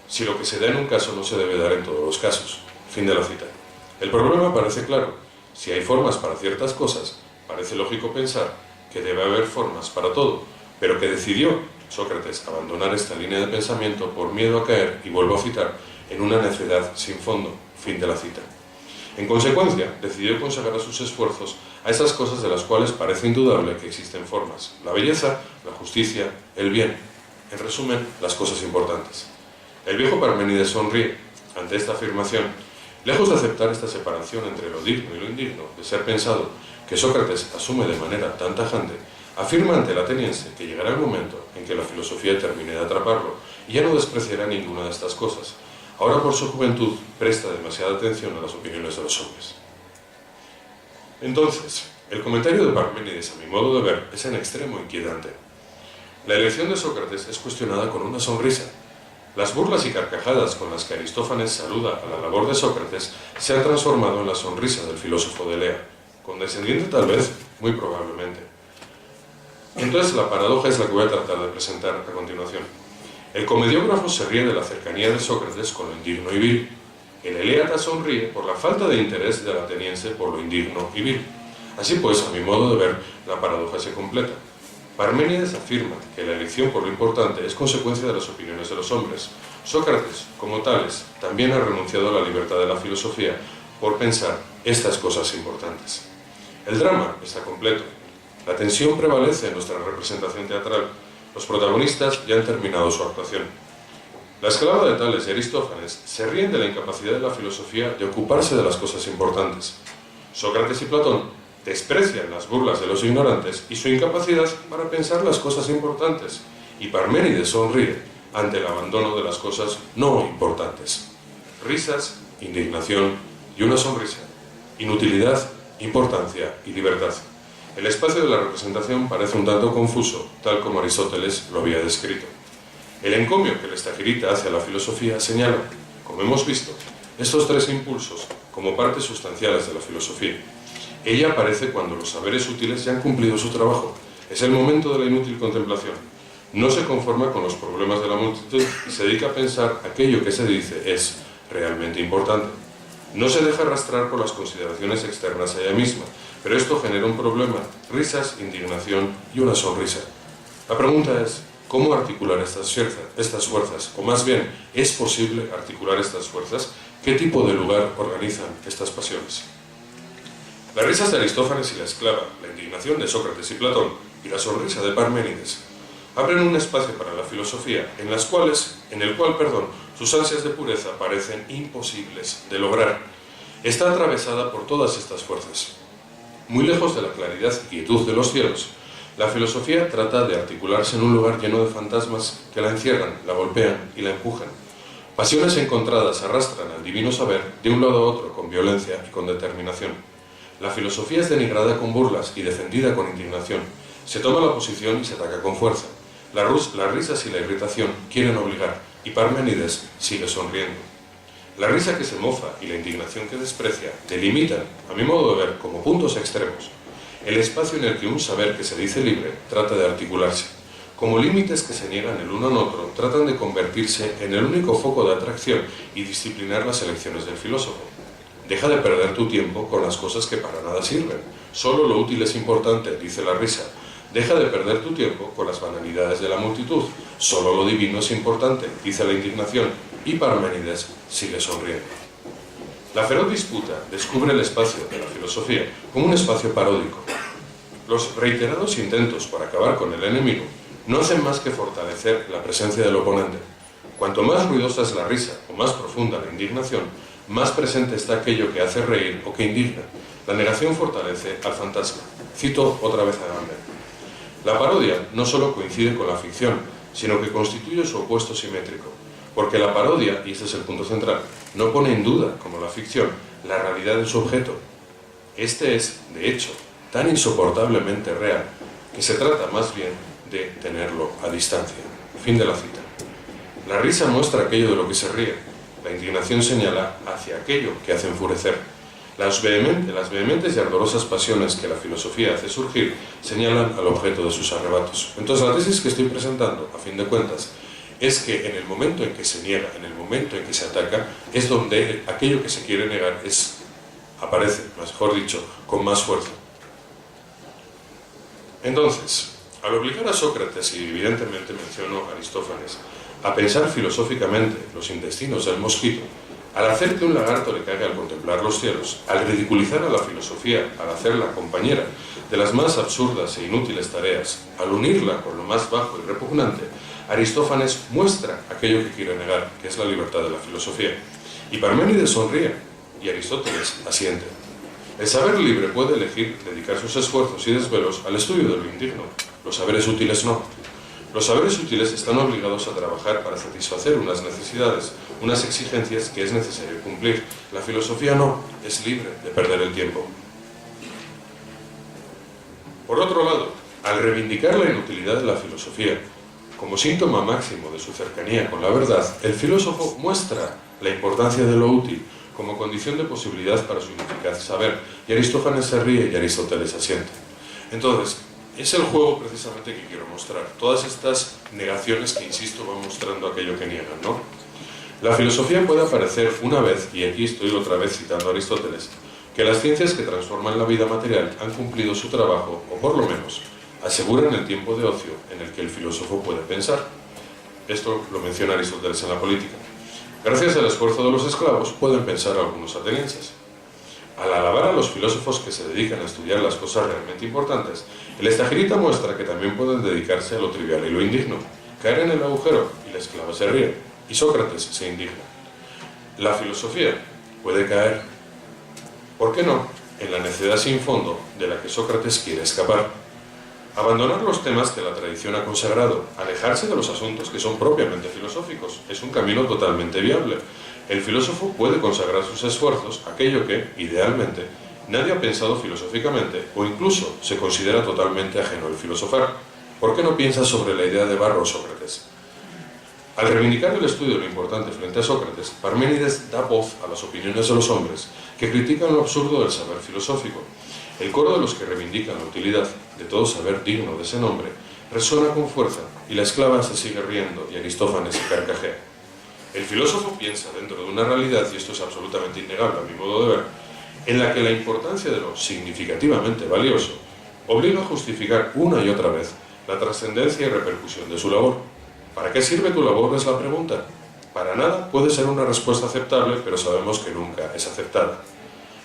si lo que se da en un caso no se debe dar en todos los casos. Fin de la cita. El problema parece claro. Si hay formas para ciertas cosas, parece lógico pensar que debe haber formas para todo, pero que decidió Sócrates abandonar esta línea de pensamiento por miedo a caer, y vuelvo a citar, en una necedad sin fondo. Fin de la cita. En consecuencia, decidió consagrar sus esfuerzos a esas cosas de las cuales parece indudable que existen formas: la belleza, la justicia, el bien. En resumen, las cosas importantes. El viejo Parménides sonríe ante esta afirmación. Lejos de aceptar esta separación entre lo digno y lo indigno de ser pensado, que Sócrates asume de manera tan tajante, afirma ante el ateniense que llegará el momento en que la filosofía termine de atraparlo y ya no despreciará ninguna de estas cosas. Ahora, por su juventud, presta demasiada atención a las opiniones de los hombres. Entonces, el comentario de Parménides, a mi modo de ver, es en extremo inquietante. La elección de Sócrates es cuestionada con una sonrisa. Las burlas y carcajadas con las que Aristófanes saluda a la labor de Sócrates se han transformado en la sonrisa del filósofo de Elea, condescendiente tal vez, muy probablemente. Entonces la paradoja es la que voy a tratar de presentar a continuación. El comediógrafo se ríe de la cercanía de Sócrates con lo indigno y vil. El eleata sonríe por la falta de interés del ateniense por lo indigno y vil. Así pues, a mi modo de ver, la paradoja se completa. Parménides afirma que la elección por lo importante es consecuencia de las opiniones de los hombres. Sócrates, como tales, también ha renunciado a la libertad de la filosofía por pensar estas cosas importantes. El drama está completo. La tensión prevalece en nuestra representación teatral. Los protagonistas ya han terminado su actuación. La esclava de Tales y Aristófanes se ríen de la incapacidad de la filosofía de ocuparse de las cosas importantes. Sócrates y Platón desprecian las burlas de los ignorantes y su incapacidad para pensar las cosas importantes, y Parménides sonríe ante el abandono de las cosas no importantes. Risas, indignación y una sonrisa. Inutilidad, importancia y libertad. El espacio de la representación parece un tanto confuso, tal como Aristóteles lo había descrito. El encomio que el Estagirita hace a la filosofía señala, como hemos visto, estos tres impulsos como partes sustanciales de la filosofía. Ella aparece cuando los saberes útiles ya han cumplido su trabajo. Es el momento de la inútil contemplación. No se conforma con los problemas de la multitud y se dedica a pensar aquello que se dice es realmente importante. No se deja arrastrar por las consideraciones externas a ella misma, pero esto genera un problema, risas, indignación y una sonrisa. La pregunta es, ¿cómo articular estas fuerzas? O más bien, ¿es posible articular estas fuerzas? ¿Qué tipo de lugar organizan estas pasiones? Las risas de Aristófanes y la esclava, la indignación de Sócrates y Platón y la sonrisa de Parménides abren un espacio para la filosofía en el cual sus ansias de pureza parecen imposibles de lograr. Está atravesada por todas estas fuerzas. Muy lejos de la claridad y quietud de los cielos, la filosofía trata de articularse en un lugar lleno de fantasmas que la encierran, la golpean y la empujan. Pasiones encontradas arrastran al divino saber de un lado a otro con violencia y con determinación. La filosofía es denigrada con burlas y defendida con indignación. Se toma la posición y se ataca con fuerza. Las risas y la irritación quieren obligar, y Parménides sigue sonriendo. La risa que se mofa y la indignación que desprecia delimitan, a mi modo de ver, como puntos extremos, el espacio en el que un saber que se dice libre trata de articularse. Como límites que se niegan el uno al otro, tratan de convertirse en el único foco de atracción y disciplinar las elecciones del filósofo. Deja de perder tu tiempo con las cosas que para nada sirven. Solo lo útil es importante, dice la risa. Deja de perder tu tiempo con las banalidades de la multitud. Solo lo divino es importante, dice la indignación, y Parménides sigue sonriendo. La feroz disputa descubre el espacio de la filosofía como un espacio paródico. Los reiterados intentos por acabar con el enemigo no hacen más que fortalecer la presencia del oponente. Cuanto más ruidosa es la risa o más profunda la indignación, más presente está aquello que hace reír o que indigna. La negación fortalece al fantasma. Cito otra vez a Gambler. La parodia no solo coincide con la ficción, sino que constituye su opuesto simétrico. Porque la parodia, y este es el punto central, no pone en duda, como la ficción, la realidad de su objeto. Este es, de hecho, tan insoportablemente real, que se trata más bien de tenerlo a distancia. Fin de la cita. La risa muestra aquello de lo que se ríe. La indignación señala hacia aquello que hace enfurecer. Las vehementes y ardorosas pasiones que la filosofía hace surgir señalan al objeto de sus arrebatos. Entonces la tesis que estoy presentando, a fin de cuentas, es que en el momento en que se niega, en el momento en que se ataca, es donde aquello que se quiere negar aparece, mejor dicho, con más fuerza. Entonces, al obligar a Sócrates, y evidentemente menciono a Aristófanes, a pensar filosóficamente los intestinos del mosquito, al hacer que un lagarto le caiga al contemplar los cielos, al ridiculizar a la filosofía, al hacerla compañera de las más absurdas e inútiles tareas, al unirla con lo más bajo y repugnante, Aristófanes muestra aquello que quiere negar, que es la libertad de la filosofía. Y Parménides sonríe, y Aristóteles asiente. El saber libre puede elegir dedicar sus esfuerzos y desvelos al estudio de lo indigno. Los saberes útiles no. Los saberes útiles están obligados a trabajar para satisfacer unas necesidades, unas exigencias que es necesario cumplir. La filosofía no, es libre de perder el tiempo. Por otro lado, al reivindicar la inutilidad de la filosofía, como síntoma máximo de su cercanía con la verdad, el filósofo muestra la importancia de lo útil como condición de posibilidad para su ineficaz saber, y Aristófanes se ríe y Aristóteles asiente. Entonces, es el juego precisamente que quiero mostrar. Todas estas negaciones que, insisto, van mostrando aquello que niegan, ¿no? La filosofía puede aparecer una vez, y aquí estoy otra vez citando a Aristóteles, que las ciencias que transforman la vida material han cumplido su trabajo, o por lo menos aseguran el tiempo de ocio en el que el filósofo puede pensar. Esto lo menciona Aristóteles en la Política. Gracias al esfuerzo de los esclavos pueden pensar algunos atenienses. Al alabar a los filósofos que se dedican a estudiar las cosas realmente importantes, el estagirita muestra que también pueden dedicarse a lo trivial y lo indigno, caer en el agujero y la esclava se ríe, y Sócrates se indigna. La filosofía puede caer, ¿por qué no?, en la necedad sin fondo de la que Sócrates quiere escapar. Abandonar los temas que la tradición ha consagrado, alejarse de los asuntos que son propiamente filosóficos, es un camino totalmente viable. El filósofo puede consagrar sus esfuerzos a aquello que, idealmente, nadie ha pensado filosóficamente o incluso se considera totalmente ajeno al filosofar. ¿Por qué no piensas sobre la idea de barro, Sócrates? Al reivindicar el estudio de lo importante frente a Sócrates, Parménides da voz a las opiniones de los hombres que critican lo absurdo del saber filosófico. El coro de los que reivindican la utilidad de todo saber digno de ese nombre resuena con fuerza y la esclava se sigue riendo y Aristófanes se carcajea. El filósofo piensa dentro de una realidad, y esto es absolutamente innegable a mi modo de ver, en la que la importancia de lo significativamente valioso obliga a justificar una y otra vez la trascendencia y repercusión de su labor. ¿Para qué sirve tu labor?, es la pregunta. Para nada puede ser una respuesta aceptable, pero sabemos que nunca es aceptada.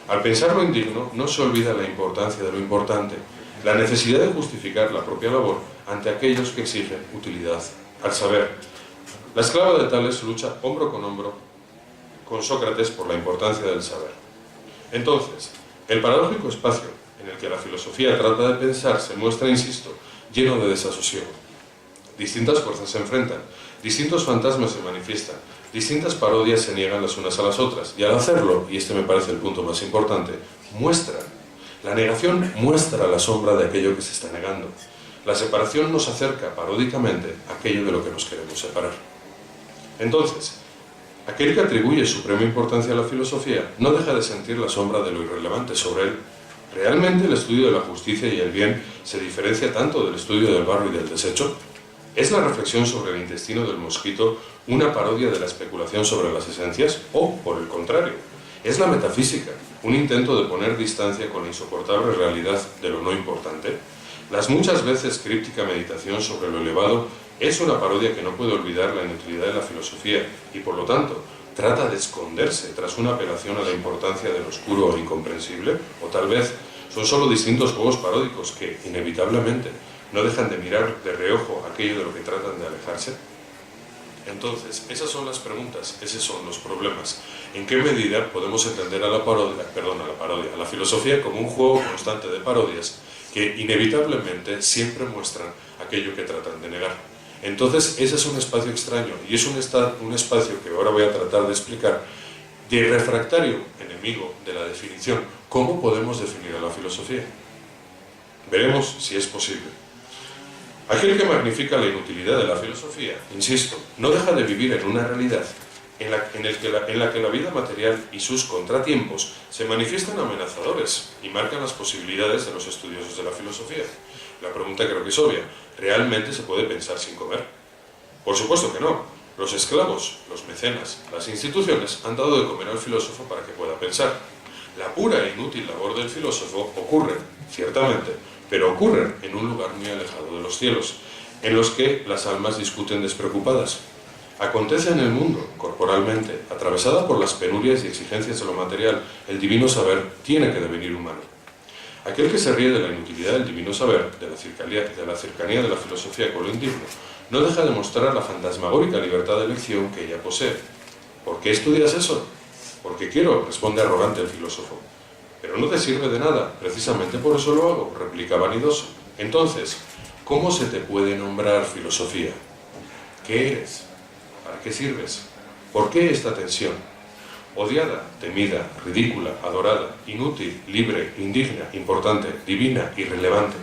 Al pensar lo indigno, no se olvida la importancia de lo importante, la necesidad de justificar la propia labor ante aquellos que exigen utilidad al saber. La esclava de Tales lucha hombro con Sócrates por la importancia del saber. Entonces, el paradójico espacio en el que la filosofía trata de pensar se muestra, insisto, lleno de desasosiego. Distintas fuerzas se enfrentan, distintos fantasmas se manifiestan, distintas parodias se niegan las unas a las otras, y al hacerlo, y este me parece el punto más importante, la negación muestra la sombra de aquello que se está negando. La separación nos acerca paródicamente a aquello de lo que nos queremos separar. Entonces, aquel que atribuye suprema importancia a la filosofía no deja de sentir la sombra de lo irrelevante sobre él. ¿Realmente el estudio de la justicia y el bien se diferencia tanto del estudio del barro y del desecho? ¿Es la reflexión sobre el intestino del mosquito una parodia de la especulación sobre las esencias? ¿O, por el contrario, es la metafísica un intento de poner distancia con la insoportable realidad de lo no importante? Las muchas veces críptica meditación sobre lo elevado es una parodia que no puede olvidar la inutilidad de la filosofía y, por lo tanto, trata de esconderse tras una apelación a la importancia del oscuro e incomprensible, o tal vez son solo distintos juegos paródicos que, inevitablemente, no dejan de mirar de reojo aquello de lo que tratan de alejarse. Entonces, esas son las preguntas, esos son los problemas. ¿En qué medida podemos entender a la filosofía como un juego constante de parodias que inevitablemente siempre muestran aquello que tratan de negar? Entonces, ese es un espacio extraño y es un espacio que ahora voy a tratar de explicar, de refractario enemigo de la definición. ¿Cómo podemos definir a la filosofía? Veremos si es posible. Aquel que magnifica la inutilidad de la filosofía, insisto, no deja de vivir en una realidad en la que la vida material y sus contratiempos se manifiestan amenazadores y marcan las posibilidades de los estudiosos de la filosofía. La pregunta creo que es obvia: ¿realmente se puede pensar sin comer? Por supuesto que no. Los esclavos, los mecenas, las instituciones han dado de comer al filósofo para que pueda pensar. La pura e inútil labor del filósofo ocurre, ciertamente, pero ocurren en un lugar muy alejado de los cielos, en los que las almas discuten despreocupadas. Acontece en el mundo, corporalmente, atravesada por las penurias y exigencias de lo material, el divino saber tiene que devenir humano. Aquel que se ríe de la inutilidad del divino saber, de la cercanía de la filosofía con lo indigno, no deja de mostrar la fantasmagórica libertad de elección que ella posee. ¿Por qué estudias eso? Porque quiero, responde arrogante el filósofo. Pero no te sirve de nada, precisamente por eso lo hago, replica vanidoso. Entonces, ¿cómo se te puede nombrar filosofía? ¿Qué eres? ¿Para qué sirves? ¿Por qué esta tensión? Odiada, temida, ridícula, adorada, inútil, libre, indigna, importante, divina, irrelevante.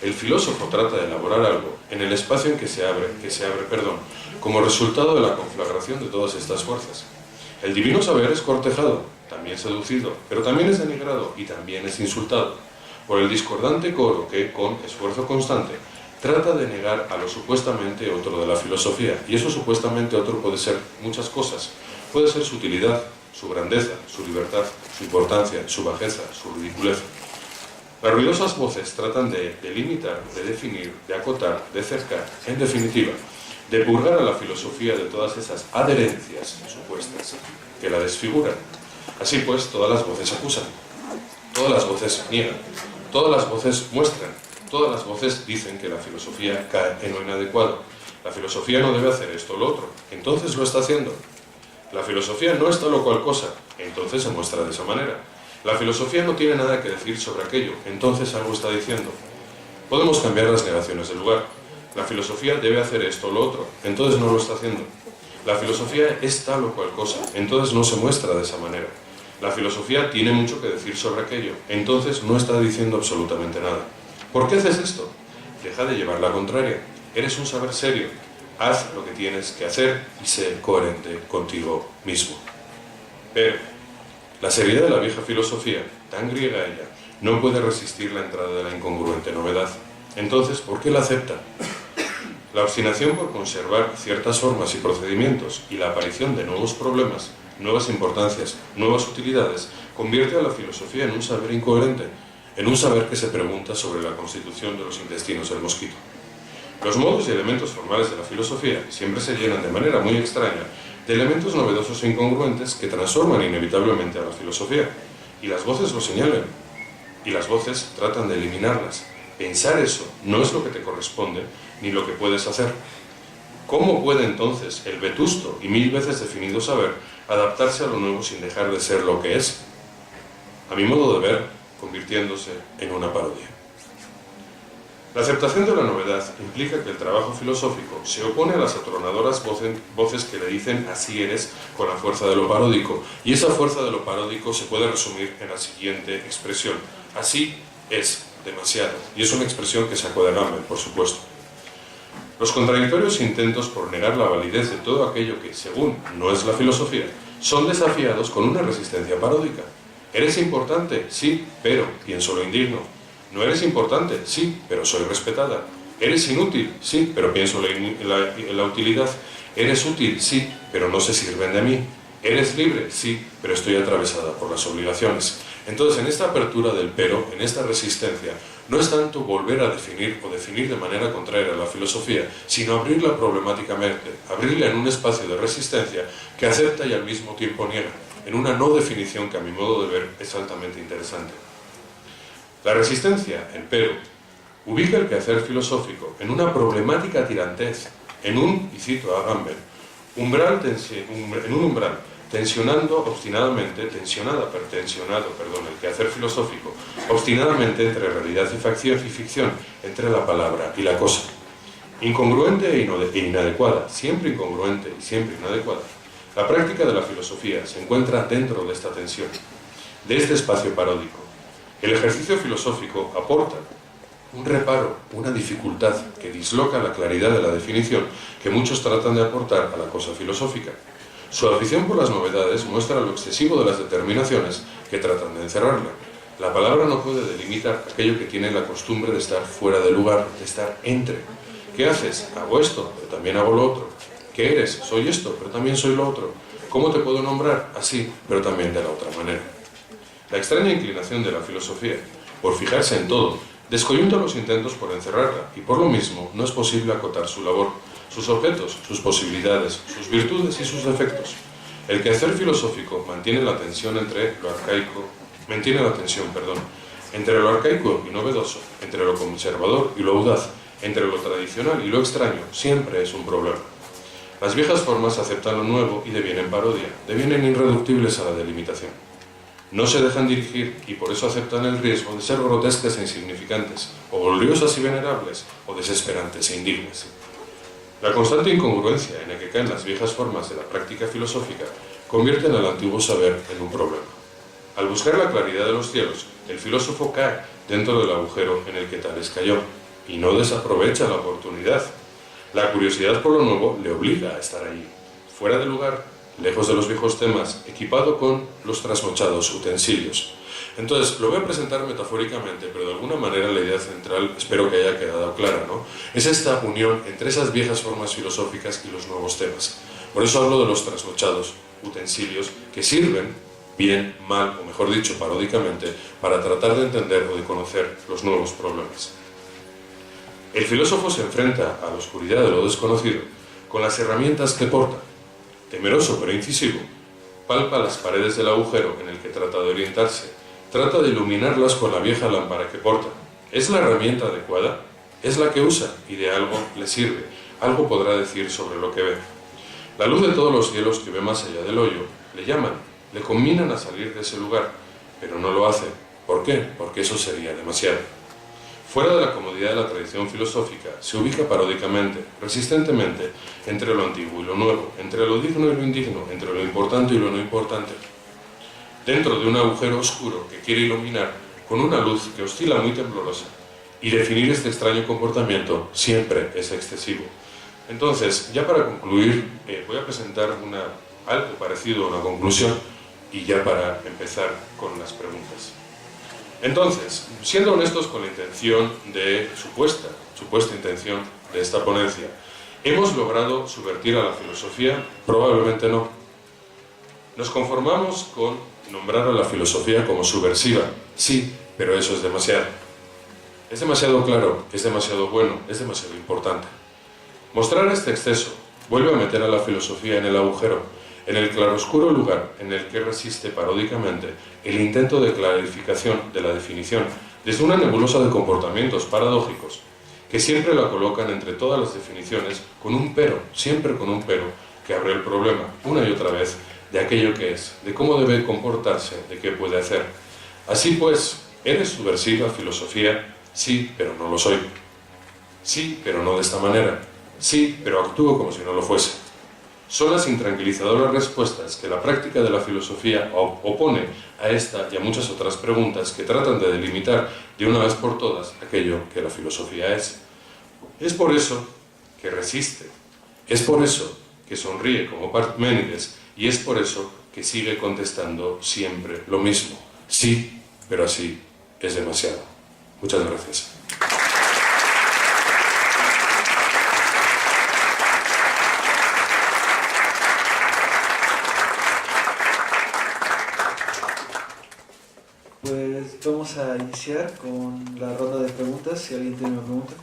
El filósofo trata de elaborar algo en el espacio en que se abre, como resultado de la conflagración de todas estas fuerzas. El divino saber es cortejado, también seducido, pero también es denigrado y también es insultado. por el discordante coro que, con esfuerzo constante, trata de negar a lo supuestamente otro de la filosofía. Y eso supuestamente otro puede ser muchas cosas. Puede ser su utilidad, su grandeza, su libertad, su importancia, su bajeza, su ridiculez. Las ruidosas voces tratan de delimitar, de definir, de acotar, de cercar, en definitiva, de purgar a la filosofía de todas esas adherencias supuestas que la desfiguran. Así pues, todas las voces acusan, todas las voces niegan, todas las voces muestran, todas las voces dicen que la filosofía cae en lo inadecuado. La filosofía no debe hacer esto o lo otro, entonces lo está haciendo. La filosofía no es tal o cual cosa, entonces se muestra de esa manera. La filosofía no tiene nada que decir sobre aquello, entonces algo está diciendo. Podemos cambiar las negaciones de lugar. La filosofía debe hacer esto o lo otro, entonces no lo está haciendo. La filosofía es tal o cual cosa, entonces no se muestra de esa manera. La filosofía tiene mucho que decir sobre aquello, entonces no está diciendo absolutamente nada. ¿Por qué haces esto? Deja de llevar la contraria. Eres un saber serio. Haz lo que tienes que hacer y sé coherente contigo mismo. Pero la seriedad de la vieja filosofía, tan griega ella, no puede resistir la entrada de la incongruente novedad. Entonces, ¿por qué la acepta? La obstinación por conservar ciertas formas y procedimientos y la aparición de nuevos problemas, nuevas importancias, nuevas utilidades, convierte a la filosofía en un saber incoherente, en un saber que se pregunta sobre la constitución de los intestinos del mosquito. Los modos y elementos formales de la filosofía siempre se llenan de manera muy extraña de elementos novedosos e incongruentes que transforman inevitablemente a la filosofía, y las voces lo señalan, y las voces tratan de eliminarlas. Pensar eso no es lo que te corresponde, ni lo que puedes hacer. ¿Cómo puede entonces el vetusto y 1000 veces definido saber adaptarse a lo nuevo sin dejar de ser lo que es? A mi modo de ver, convirtiéndose en una parodia. La aceptación de la novedad implica que el trabajo filosófico se opone a las atronadoras voces que le dicen así eres con la fuerza de lo paródico, y esa fuerza de lo paródico se puede resumir en la siguiente expresión: así es demasiado, y es una expresión que sacó de Gamble, por supuesto. Los contradictorios intentos por negar la validez de todo aquello que, según no es la filosofía, son desafiados con una resistencia paródica. ¿Eres importante? Sí, pero pienso lo indigno. ¿No eres importante? Sí, pero soy respetada. ¿Eres inútil? Sí, pero pienso la utilidad. ¿Eres útil? Sí, pero no se sirven de mí. ¿Eres libre? Sí, pero estoy atravesada por las obligaciones. Entonces, en esta apertura del pero, en esta resistencia, no es tanto volver a definir o definir de manera contraria a la filosofía, sino abrirla problemáticamente, abrirla en un espacio de resistencia que acepta y al mismo tiempo niega, en una no definición que a mi modo de ver es altamente interesante. La resistencia, el pero, ubica el quehacer filosófico en una problemática tirantez, en un, y cito a Gamble, en un umbral, tensionado, el quehacer filosófico, obstinadamente entre realidad y ficción, entre la palabra y la cosa. Incongruente e inadecuada, siempre incongruente y siempre inadecuada, la práctica de la filosofía se encuentra dentro de esta tensión, de este espacio paródico. El ejercicio filosófico aporta un reparo, una dificultad que disloca la claridad de la definición que muchos tratan de aportar a la cosa filosófica. Su afición por las novedades muestra lo excesivo de las determinaciones que tratan de encerrarla. La palabra no puede delimitar aquello que tiene la costumbre de estar fuera de lugar, de estar entre. ¿Qué haces? Hago esto, pero también hago lo otro. ¿Qué eres? Soy esto, pero también soy lo otro. ¿Cómo te puedo nombrar? Así, pero también de la otra manera. La extraña inclinación de la filosofía por fijarse en todo descoyunta los intentos por encerrarla y por lo mismo no es posible acotar su labor, sus objetos, sus posibilidades, sus virtudes y sus defectos. El quehacer filosófico mantiene la tensión entre lo arcaico y novedoso, entre lo conservador y lo audaz, entre lo tradicional y lo extraño, siempre es un problema. Las viejas formas aceptan lo nuevo y devienen parodia, devienen irreductibles a la delimitación. No se dejan dirigir y por eso aceptan el riesgo de ser grotescas e insignificantes, o gloriosas y venerables, o desesperantes e indignas. La constante incongruencia en la que caen las viejas formas de la práctica filosófica convierten al antiguo saber en un problema. Al buscar la claridad de los cielos, el filósofo cae dentro del agujero en el que Tales cayó, y no desaprovecha la oportunidad. La curiosidad por lo nuevo le obliga a estar allí, fuera de lugar, lejos de los viejos temas, equipado con los trasnochados utensilios. Entonces, lo voy a presentar metafóricamente, pero de alguna manera la idea central, espero que haya quedado clara, ¿no? Es esta unión entre esas viejas formas filosóficas y los nuevos temas. Por eso hablo de los trasnochados utensilios que sirven, bien, mal, o mejor dicho, paródicamente, para tratar de entender o de conocer los nuevos problemas. El filósofo se enfrenta a la oscuridad de lo desconocido con las herramientas que porta. Temeroso pero incisivo, palpa las paredes del agujero en el que trata de orientarse. Trata de iluminarlas con la vieja lámpara que porta. ¿Es la herramienta adecuada? Es la que usa y de algo le sirve. Algo podrá decir sobre lo que ve. La luz de todos los cielos que ve más allá del hoyo le llaman, le combinan a salir de ese lugar, pero no lo hace. ¿Por qué? Porque eso sería demasiado. Fuera de la comodidad de la tradición filosófica, se ubica paródicamente, resistentemente, entre lo antiguo y lo nuevo, entre lo digno y lo indigno, entre lo importante y lo no importante. Dentro de un agujero oscuro que quiere iluminar con una luz que oscila muy temblorosa, y definir este extraño comportamiento siempre es excesivo. Entonces, ya para concluir, voy a presentar algo parecido a una conclusión, y ya para empezar con las preguntas. Entonces, siendo honestos con la intención de supuesta intención de esta ponencia, ¿hemos logrado subvertir a la filosofía? Probablemente no. Nos conformamos con nombrar a la filosofía como subversiva, sí, pero eso es demasiado. Es demasiado claro, es demasiado bueno, es demasiado importante. Mostrar este exceso vuelve a meter a la filosofía en el agujero, en el claroscuro lugar en el que resiste paródicamente el intento de clarificación de la definición desde una nebulosa de comportamientos paradójicos que siempre la colocan entre todas las definiciones con un pero, siempre con un pero, que abre el problema una y otra vez de aquello que es, de cómo debe comportarse, de qué puede hacer. Así pues, ¿eres subversiva, filosofía? Sí, pero no lo soy. Sí, pero no de esta manera. Sí, pero actúo como si no lo fuese. Son las intranquilizadoras respuestas que la práctica de la filosofía opone a esta y a muchas otras preguntas que tratan de delimitar de una vez por todas aquello que la filosofía es. Es por eso que resiste. Es por eso que sonríe como Parménides. Y es por eso que sigue contestando siempre lo mismo. Sí, pero así es demasiado. Muchas gracias. Pues vamos a iniciar con la ronda de preguntas, si alguien tiene una pregunta.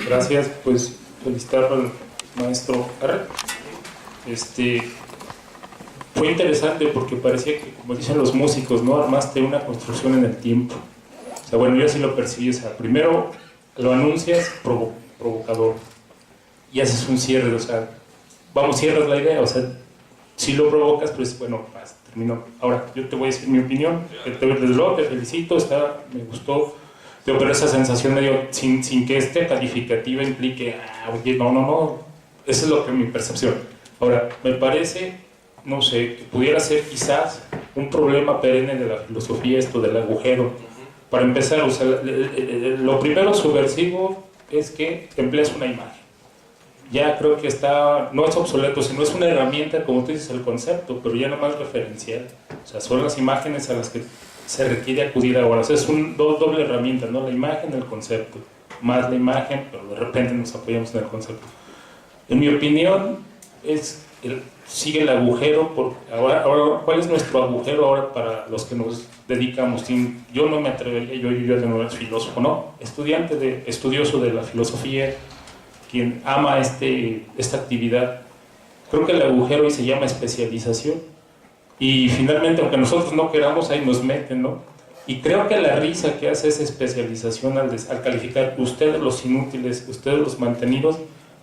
Gracias, pues felicitar al maestro Arre. Fue interesante porque parecía que, como dicen los músicos, ¿no? Armaste una construcción en el tiempo. O sea, bueno, yo así lo percibí. O sea, primero lo anuncias provocador y haces un cierre. O sea, vamos, cierras la idea. O sea, si lo provocas, pues bueno, terminó. Ahora, yo te voy a decir mi opinión. Desde luego te felicito, me gustó. Pero esa sensación medio, sin que este calificativo implique, oye, no, esa es lo que mi percepción. Ahora, me parece, no sé, que pudiera ser quizás un problema perenne de la filosofía, esto del agujero. Para empezar, o sea, lo primero subversivo es que empleas una imagen. Ya creo que no es obsoleto, sino es una herramienta, como tú dices, el concepto, pero ya no más referencial. O sea, son las imágenes a las que se requiere acudir ahora. O sea, es una doble herramienta, ¿no? La imagen, el concepto. Más la imagen, pero de repente nos apoyamos en el concepto. En mi opinión, sigue el agujero. Ahora, ¿cuál es nuestro agujero ahora para los que nos dedicamos? Yo no me atrevería, yo de nuevo filósofo, ¿no? Estudioso de la filosofía, quien ama esta actividad. Creo que el agujero hoy se llama especialización. Y finalmente, aunque nosotros no queramos, ahí nos meten, ¿no? Y creo que la risa que hace esa especialización al calificar ustedes los inútiles, ustedes los mantenidos,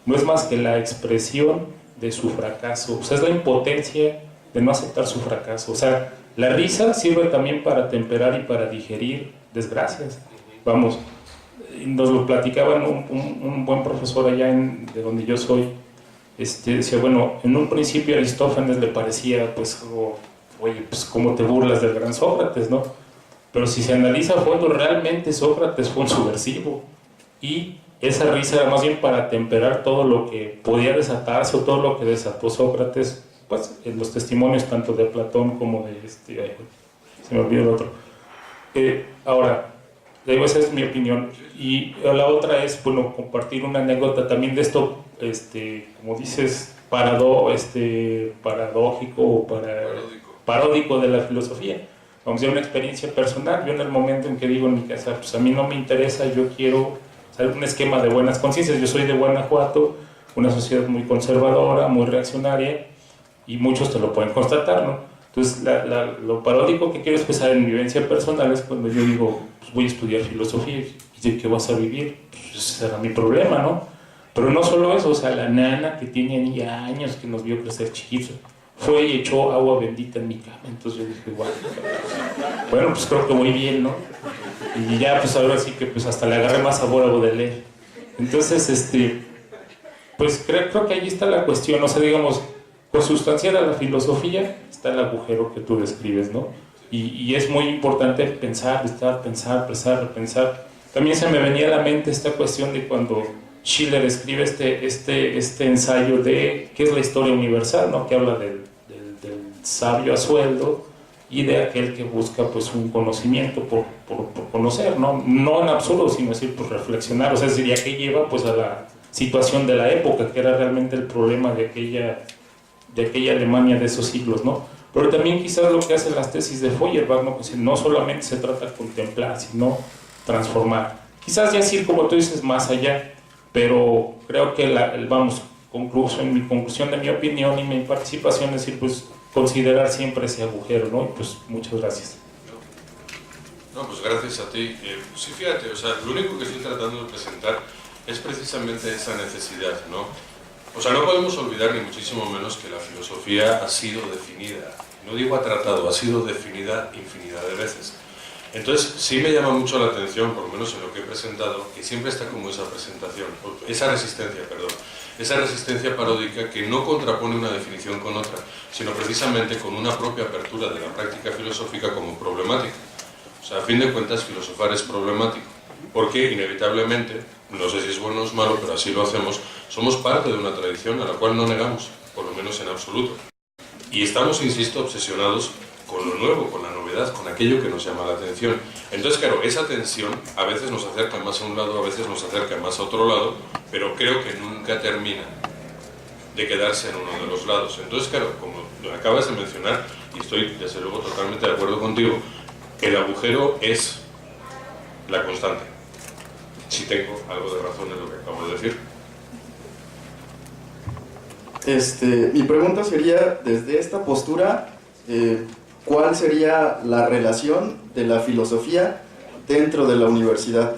no es más que la expresión de su fracaso. O sea, es la impotencia de no aceptar su fracaso. O sea, la risa sirve también para temperar y para digerir desgracias. Vamos, nos lo platicaban un buen profesor allá de donde yo soy. Decía, bueno, en un principio a Aristófanes le parecía, pues, oye, pues cómo te burlas del gran Sócrates, ¿no? Pero si se analiza a fondo, realmente Sócrates fue un subversivo y esa risa era más bien para temperar todo lo que podía desatarse o todo lo que desató Sócrates, pues en los testimonios tanto de Platón como de se me olvidó el otro. Ahora, digo, esa es mi opinión. Y la otra es, bueno, compartir una anécdota también de esto, como dices, paradójico o paródico de la filosofía. Vamos a decir, una experiencia personal. Yo en el momento en que digo en mi casa, pues a mí no me interesa, yo quiero un esquema de buenas conciencias. Yo soy de Guanajuato, una sociedad muy conservadora, muy reaccionaria, y muchos te lo pueden constatar, ¿no? Entonces, lo paródico que quiero expresar en mi vivencia personal es cuando yo digo, pues voy a estudiar filosofía, ¿y de qué vas a vivir? Pues ese era mi problema, ¿no? Pero no solo eso, o sea, la nana que tiene ya años, que nos vio crecer chiquitos, fue y echó agua bendita en mi cama. Entonces yo dije, bueno, pues creo que muy bien, ¿no? Y ya, pues ahora sí que pues hasta le agarré más sabor a Baudelaire. Entonces, pues creo que ahí está la cuestión, o sea, digamos, consustancial a la filosofía está el agujero que tú describes, ¿no? Y es muy importante pensar, repensar. También se me venía a la mente esta cuestión de cuando Schiller escribe este ensayo de qué es la historia universal, ¿no? Que habla del sabio a sueldo y de aquel que busca pues un conocimiento por conocer, ¿no? No en absurdo, sino decir, pues reflexionar, o sea, sería que lleva pues a la situación de la época, que era realmente el problema de aquella Alemania de esos siglos, ¿no? Pero también quizás lo que hacen las tesis de Feuerbach, ¿no? Pues no solamente se trata de contemplar, sino transformar. Quizás ya decir, como tú dices, más allá, pero creo que en mi conclusión de mi opinión y mi participación es decir, pues considerar siempre ese agujero, ¿no? Y pues muchas gracias. No, pues gracias a ti. Sí, fíjate, o sea, lo único que estoy tratando de presentar es precisamente esa necesidad, ¿no? O sea, no podemos olvidar ni muchísimo menos que la filosofía ha sido definida, no digo ha tratado, ha sido definida infinidad de veces. Entonces, sí me llama mucho la atención, por lo menos en lo que he presentado, que siempre está como esa resistencia paródica que no contrapone una definición con otra, sino precisamente con una propia apertura de la práctica filosófica como problemática. O sea, a fin de cuentas, filosofar es problemático, porque inevitablemente, no sé si es bueno o es malo, pero así lo hacemos, somos parte de una tradición a la cual no negamos, por lo menos en absoluto. Y estamos, insisto, obsesionados con lo nuevo, con la novedad, con aquello que nos llama la atención. Entonces, claro, esa tensión a veces nos acerca más a un lado, a veces nos acerca más a otro lado, pero creo que nunca termina de quedarse en uno de los lados. Entonces, claro, como lo acabas de mencionar, y estoy desde luego totalmente de acuerdo contigo, el agujero es la constante. Si tengo algo de razón en lo que acabo de decir. Mi pregunta sería, desde esta postura, ¿cuál sería la relación de la filosofía dentro de la universidad?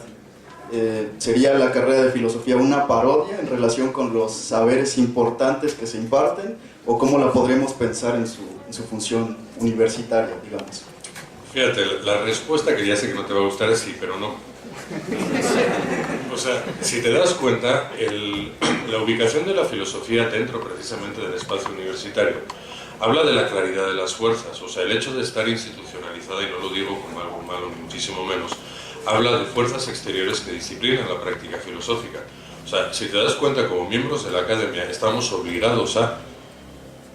¿Sería la carrera de filosofía una parodia en relación con los saberes importantes que se imparten? ¿O cómo la podremos pensar en su función universitaria, digamos? Fíjate, la respuesta, que ya sé que no te va a gustar, es sí, pero no. O sea, si te das cuenta, la ubicación de la filosofía dentro precisamente del espacio universitario habla de la claridad de las fuerzas, o sea, el hecho de estar institucionalizada, y no lo digo como algo malo, ni muchísimo menos, habla de fuerzas exteriores que disciplinan la práctica filosófica. O sea, si te das cuenta, como miembros de la academia, estamos obligados a,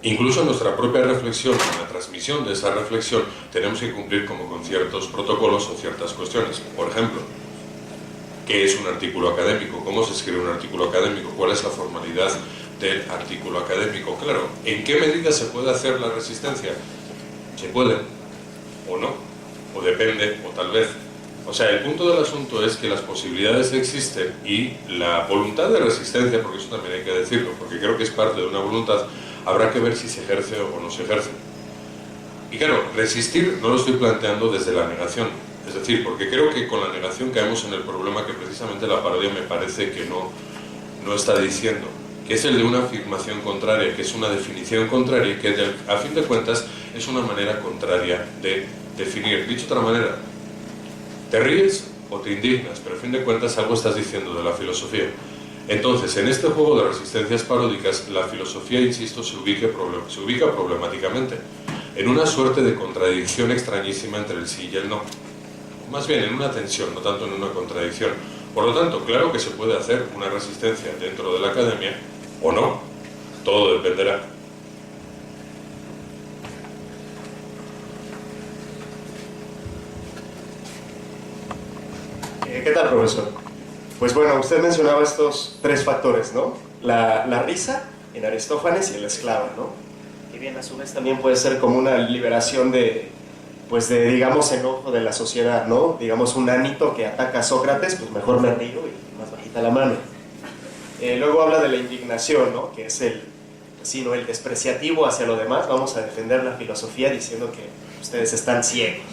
incluso en nuestra propia reflexión, en la transmisión de esa reflexión, tenemos que cumplir como con ciertos protocolos o ciertas cuestiones. Por ejemplo, ¿qué es un artículo académico? ¿Cómo se escribe un artículo académico? ¿Cuál es la formalidad del artículo académico? Claro, ¿en qué medida se puede hacer la resistencia? Se puede, o no, o depende, o tal vez. O sea, el punto del asunto es que las posibilidades existen y la voluntad de resistencia, porque eso también hay que decirlo, porque creo que es parte de una voluntad, habrá que ver si se ejerce o no se ejerce. Y claro, resistir no lo estoy planteando desde la negación, es decir, porque creo que con la negación caemos en el problema que precisamente la parodia me parece que no está diciendo, que es el de una afirmación contraria, que es una definición contraria, y que a fin de cuentas es una manera contraria de definir. Dicho de otra manera, te ríes o te indignas, pero a fin de cuentas algo estás diciendo de la filosofía. Entonces, en este juego de resistencias paródicas, la filosofía, insisto, se ubica problemáticamente, en una suerte de contradicción extrañísima entre el sí y el no. Más bien en una tensión, no tanto en una contradicción. Por lo tanto, claro que se puede hacer una resistencia dentro de la academia o no, todo dependerá. ¿Qué tal, profesor? Pues bueno, usted mencionaba estos tres factores, ¿no? La risa en Aristófanes y el esclavo, ¿no? Que bien, a su vez también puede ser como una liberación de, pues de, digamos, enojo de la sociedad, ¿no? Digamos, un Anito que ataca a Sócrates, pues mejor me río y más bajita la mano. Luego habla de la indignación, ¿no? Que es el, sí, ¿no? El despreciativo hacia lo demás. Vamos a defender la filosofía diciendo que ustedes están ciegos.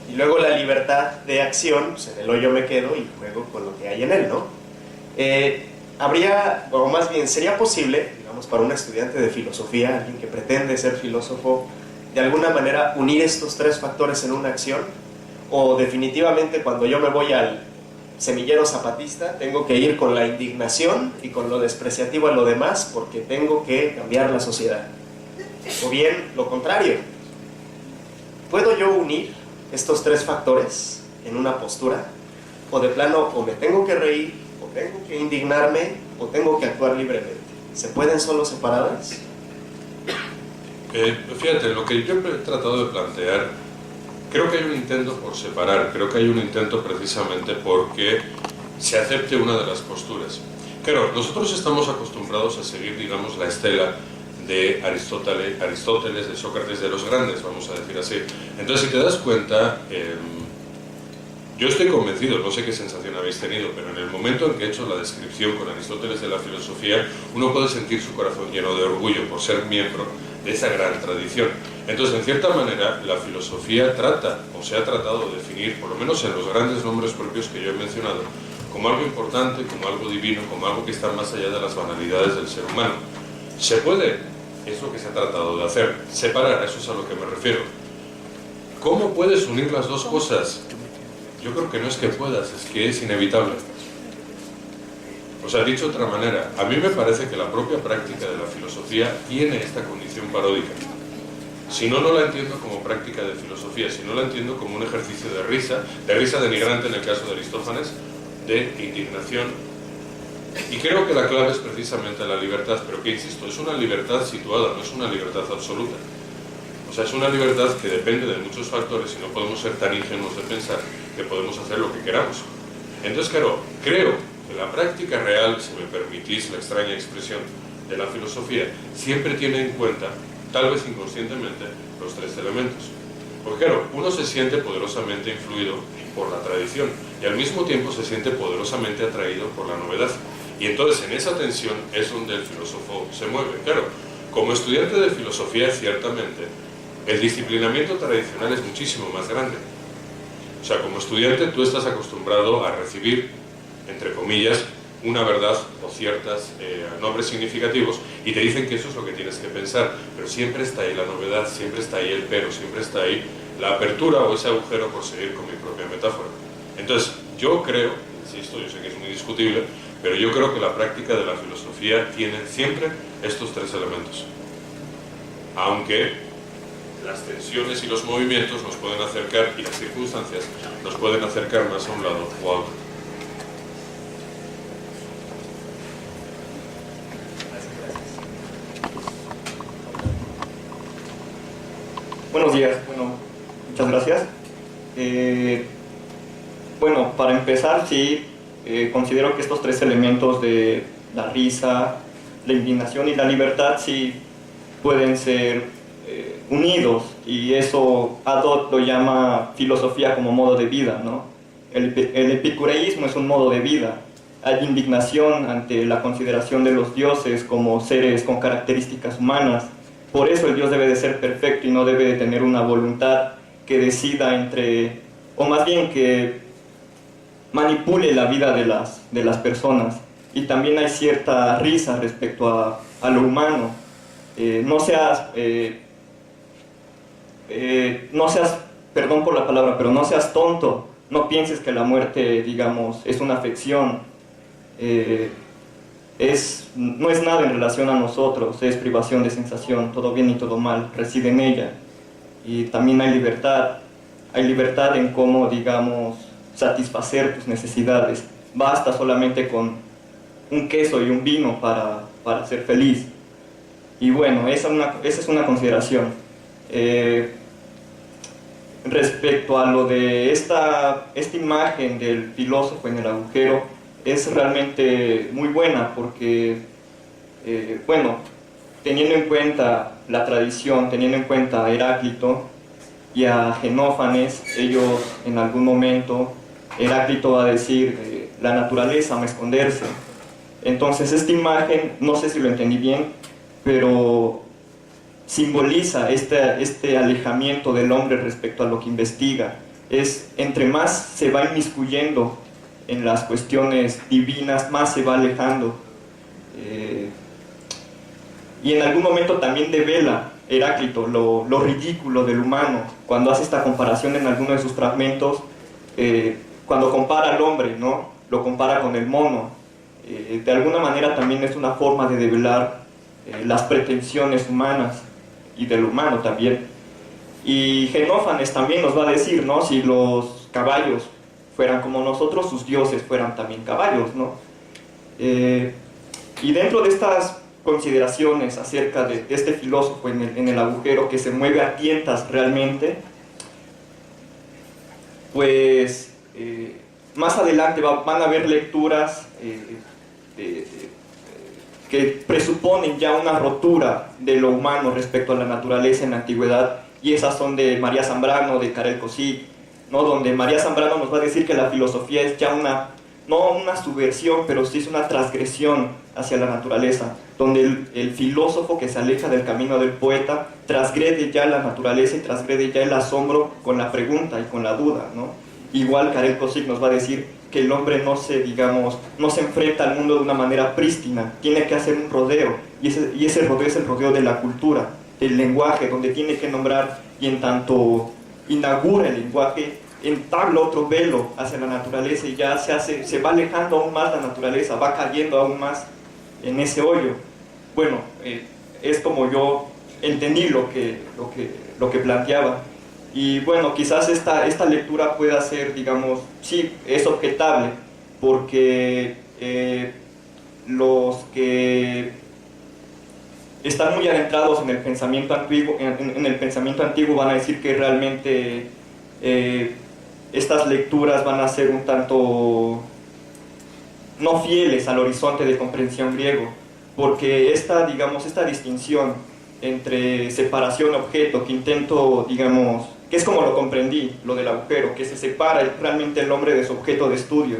Y luego la libertad de acción, pues en el hoyo me quedo y juego con lo que hay en él, ¿no? Habría, o más bien, sería posible, digamos, para un estudiante de filosofía, alguien que pretende ser filósofo, de alguna manera unir estos tres factores en una acción, o definitivamente cuando yo me voy al semillero zapatista, tengo que ir con la indignación y con lo despreciativo a lo demás, porque tengo que cambiar la sociedad. O bien, lo contrario. ¿Puedo yo unir estos tres factores en una postura? O de plano, o me tengo que reír, o tengo que indignarme, o tengo que actuar libremente. ¿Se pueden solo separadas? Fíjate, lo que yo he tratado de plantear, creo que hay un intento por separar, creo que hay un intento precisamente porque se acepte una de las posturas. Claro, nosotros estamos acostumbrados a seguir, digamos, la estela de Aristóteles, de Sócrates, de los grandes, vamos a decir así. Entonces, si te das cuenta, yo estoy convencido, no sé qué sensación habéis tenido, pero en el momento en que he hecho la descripción con Aristóteles de la filosofía, uno puede sentir su corazón lleno de orgullo por ser miembro de esa gran tradición. Entonces, en cierta manera, la filosofía trata, o se ha tratado de definir, por lo menos en los grandes nombres propios que yo he mencionado, como algo importante, como algo divino, como algo que está más allá de las banalidades del ser humano. Se puede, es lo que se ha tratado de hacer, separar, a eso es a lo que me refiero. ¿Cómo puedes unir las dos cosas? Yo creo que no es que puedas, es que es inevitable. O sea, dicho de otra manera, a mí me parece que la propia práctica de la filosofía tiene esta condición paródica. Si no, no la entiendo como práctica de filosofía, si no la entiendo como un ejercicio de risa denigrante en el caso de Aristófanes, de indignación. Y creo que la clave es precisamente la libertad, pero que, insisto, es una libertad situada, no es una libertad absoluta. O sea, es una libertad que depende de muchos factores y no podemos ser tan ingenuos de pensar que podemos hacer lo que queramos. Entonces, claro, creo que la práctica real, si me permitís la extraña expresión de la filosofía, siempre tiene en cuenta, tal vez inconscientemente, los tres elementos. Porque claro, uno se siente poderosamente influido por la tradición y al mismo tiempo se siente poderosamente atraído por la novedad. Y entonces en esa tensión es donde el filósofo se mueve. Claro, como estudiante de filosofía, ciertamente, el disciplinamiento tradicional es muchísimo más grande. O sea, como estudiante tú estás acostumbrado a recibir, entre comillas, una verdad o ciertos nombres significativos y te dicen que eso es lo que tienes que pensar, pero siempre está ahí la novedad, siempre está ahí el pero, siempre está ahí la apertura o ese agujero, por seguir con mi propia metáfora. Entonces, yo creo, insisto, yo sé que es muy discutible, pero yo creo que la práctica de la filosofía tiene siempre estos tres elementos. Aunque las tensiones y los movimientos nos pueden acercar, y las circunstancias nos pueden acercar más a un lado o a otro. Buenos días, bueno, muchas gracias. Bueno, para empezar, sí, considero que estos tres elementos de la risa, la indignación y la libertad sí pueden ser unidos, y eso Adot lo llama filosofía como modo de vida, ¿no? El epicureísmo es un modo de vida. Hay indignación ante la consideración de los dioses como seres con características humanas. Por eso el Dios debe de ser perfecto y no debe de tener una voluntad que decida entre, o más bien que manipule la vida de las personas. Y también hay cierta risa respecto a lo humano. No seas, perdón por la palabra, pero no seas tonto. No pienses que la muerte, digamos, es una afección. No es nada en relación a nosotros, es privación de sensación, todo bien y todo mal reside en ella. Y también hay libertad en cómo, digamos, satisfacer tus necesidades. basta solamente con un queso y un vino para ser feliz. Y bueno, esa es una consideración. Respecto a lo de esta imagen del filósofo en el agujero, es realmente muy buena porque, bueno, teniendo en cuenta la tradición, teniendo en cuenta a Heráclito y a Genófanes, ellos en algún momento, Heráclito va a decir, la naturaleza va a esconderse. Entonces esta imagen, no sé si lo entendí bien, pero simboliza este alejamiento del hombre respecto a lo que investiga. Es entre más se va inmiscuyendo en las cuestiones divinas, más se va alejando. Y en algún momento también devela Heráclito lo ridículo del humano, cuando hace esta comparación en alguno de sus fragmentos, cuando compara al hombre, ¿no? Lo compara con el mono. De alguna manera también es una forma de develar las pretensiones humanas y del humano también. Y Genófanes también nos va a decir, ¿no? Si los caballos fueran como nosotros, sus dioses fueran también caballos, ¿no? Y dentro de estas consideraciones acerca de este filósofo en el agujero que se mueve a tientas realmente, pues más adelante van a haber lecturas que presuponen ya una rotura de lo humano respecto a la naturaleza en la antigüedad, y esas son de María Zambrano, de Karel Kosik, ¿no? Donde María Zambrano nos va a decir que la filosofía es ya no una subversión, pero sí es una transgresión hacia la naturaleza, donde el filósofo que se aleja del camino del poeta transgrede ya la naturaleza y transgrede ya el asombro con la pregunta y con la duda, ¿no? Igual Karel Kosik nos va a decir que el hombre no se enfrenta al mundo de una manera prístina, tiene que hacer un rodeo, y ese rodeo es el rodeo de la cultura, del lenguaje, donde tiene que nombrar, y en tanto inaugura el lenguaje, entabla otro velo hacia la naturaleza y ya se va alejando aún más la naturaleza, va cayendo aún más en ese hoyo. Bueno, es como yo entendí lo que planteaba. Y bueno, quizás esta lectura pueda ser, digamos, sí, es objetable, porque los que están muy adentrados en el pensamiento antiguo, van a decir que realmente estas lecturas van a ser un tanto no fieles al horizonte de comprensión griego, porque esta distinción entre separación-objeto que intento, digamos, que es como lo comprendí, lo del agujero, que se separa realmente el hombre de su objeto de estudio,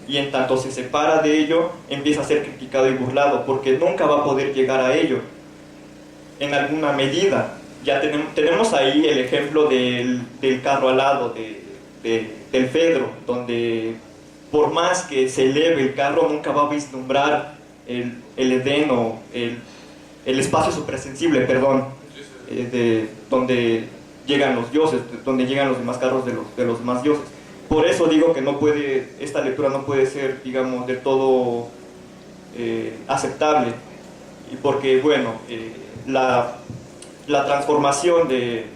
y en tanto se separa de ello, empieza a ser criticado y burlado, porque nunca va a poder llegar a ello, en alguna medida. Ya tenemos ahí el ejemplo del carro alado, del Fedro, donde por más que se eleve el carro, nunca va a vislumbrar el Edén o el espacio suprasensible, perdón, donde llegan los dioses, donde llegan los demás carros de los demás dioses. Por eso digo que esta lectura no puede ser, digamos, del todo aceptable, y porque, bueno, la transformación de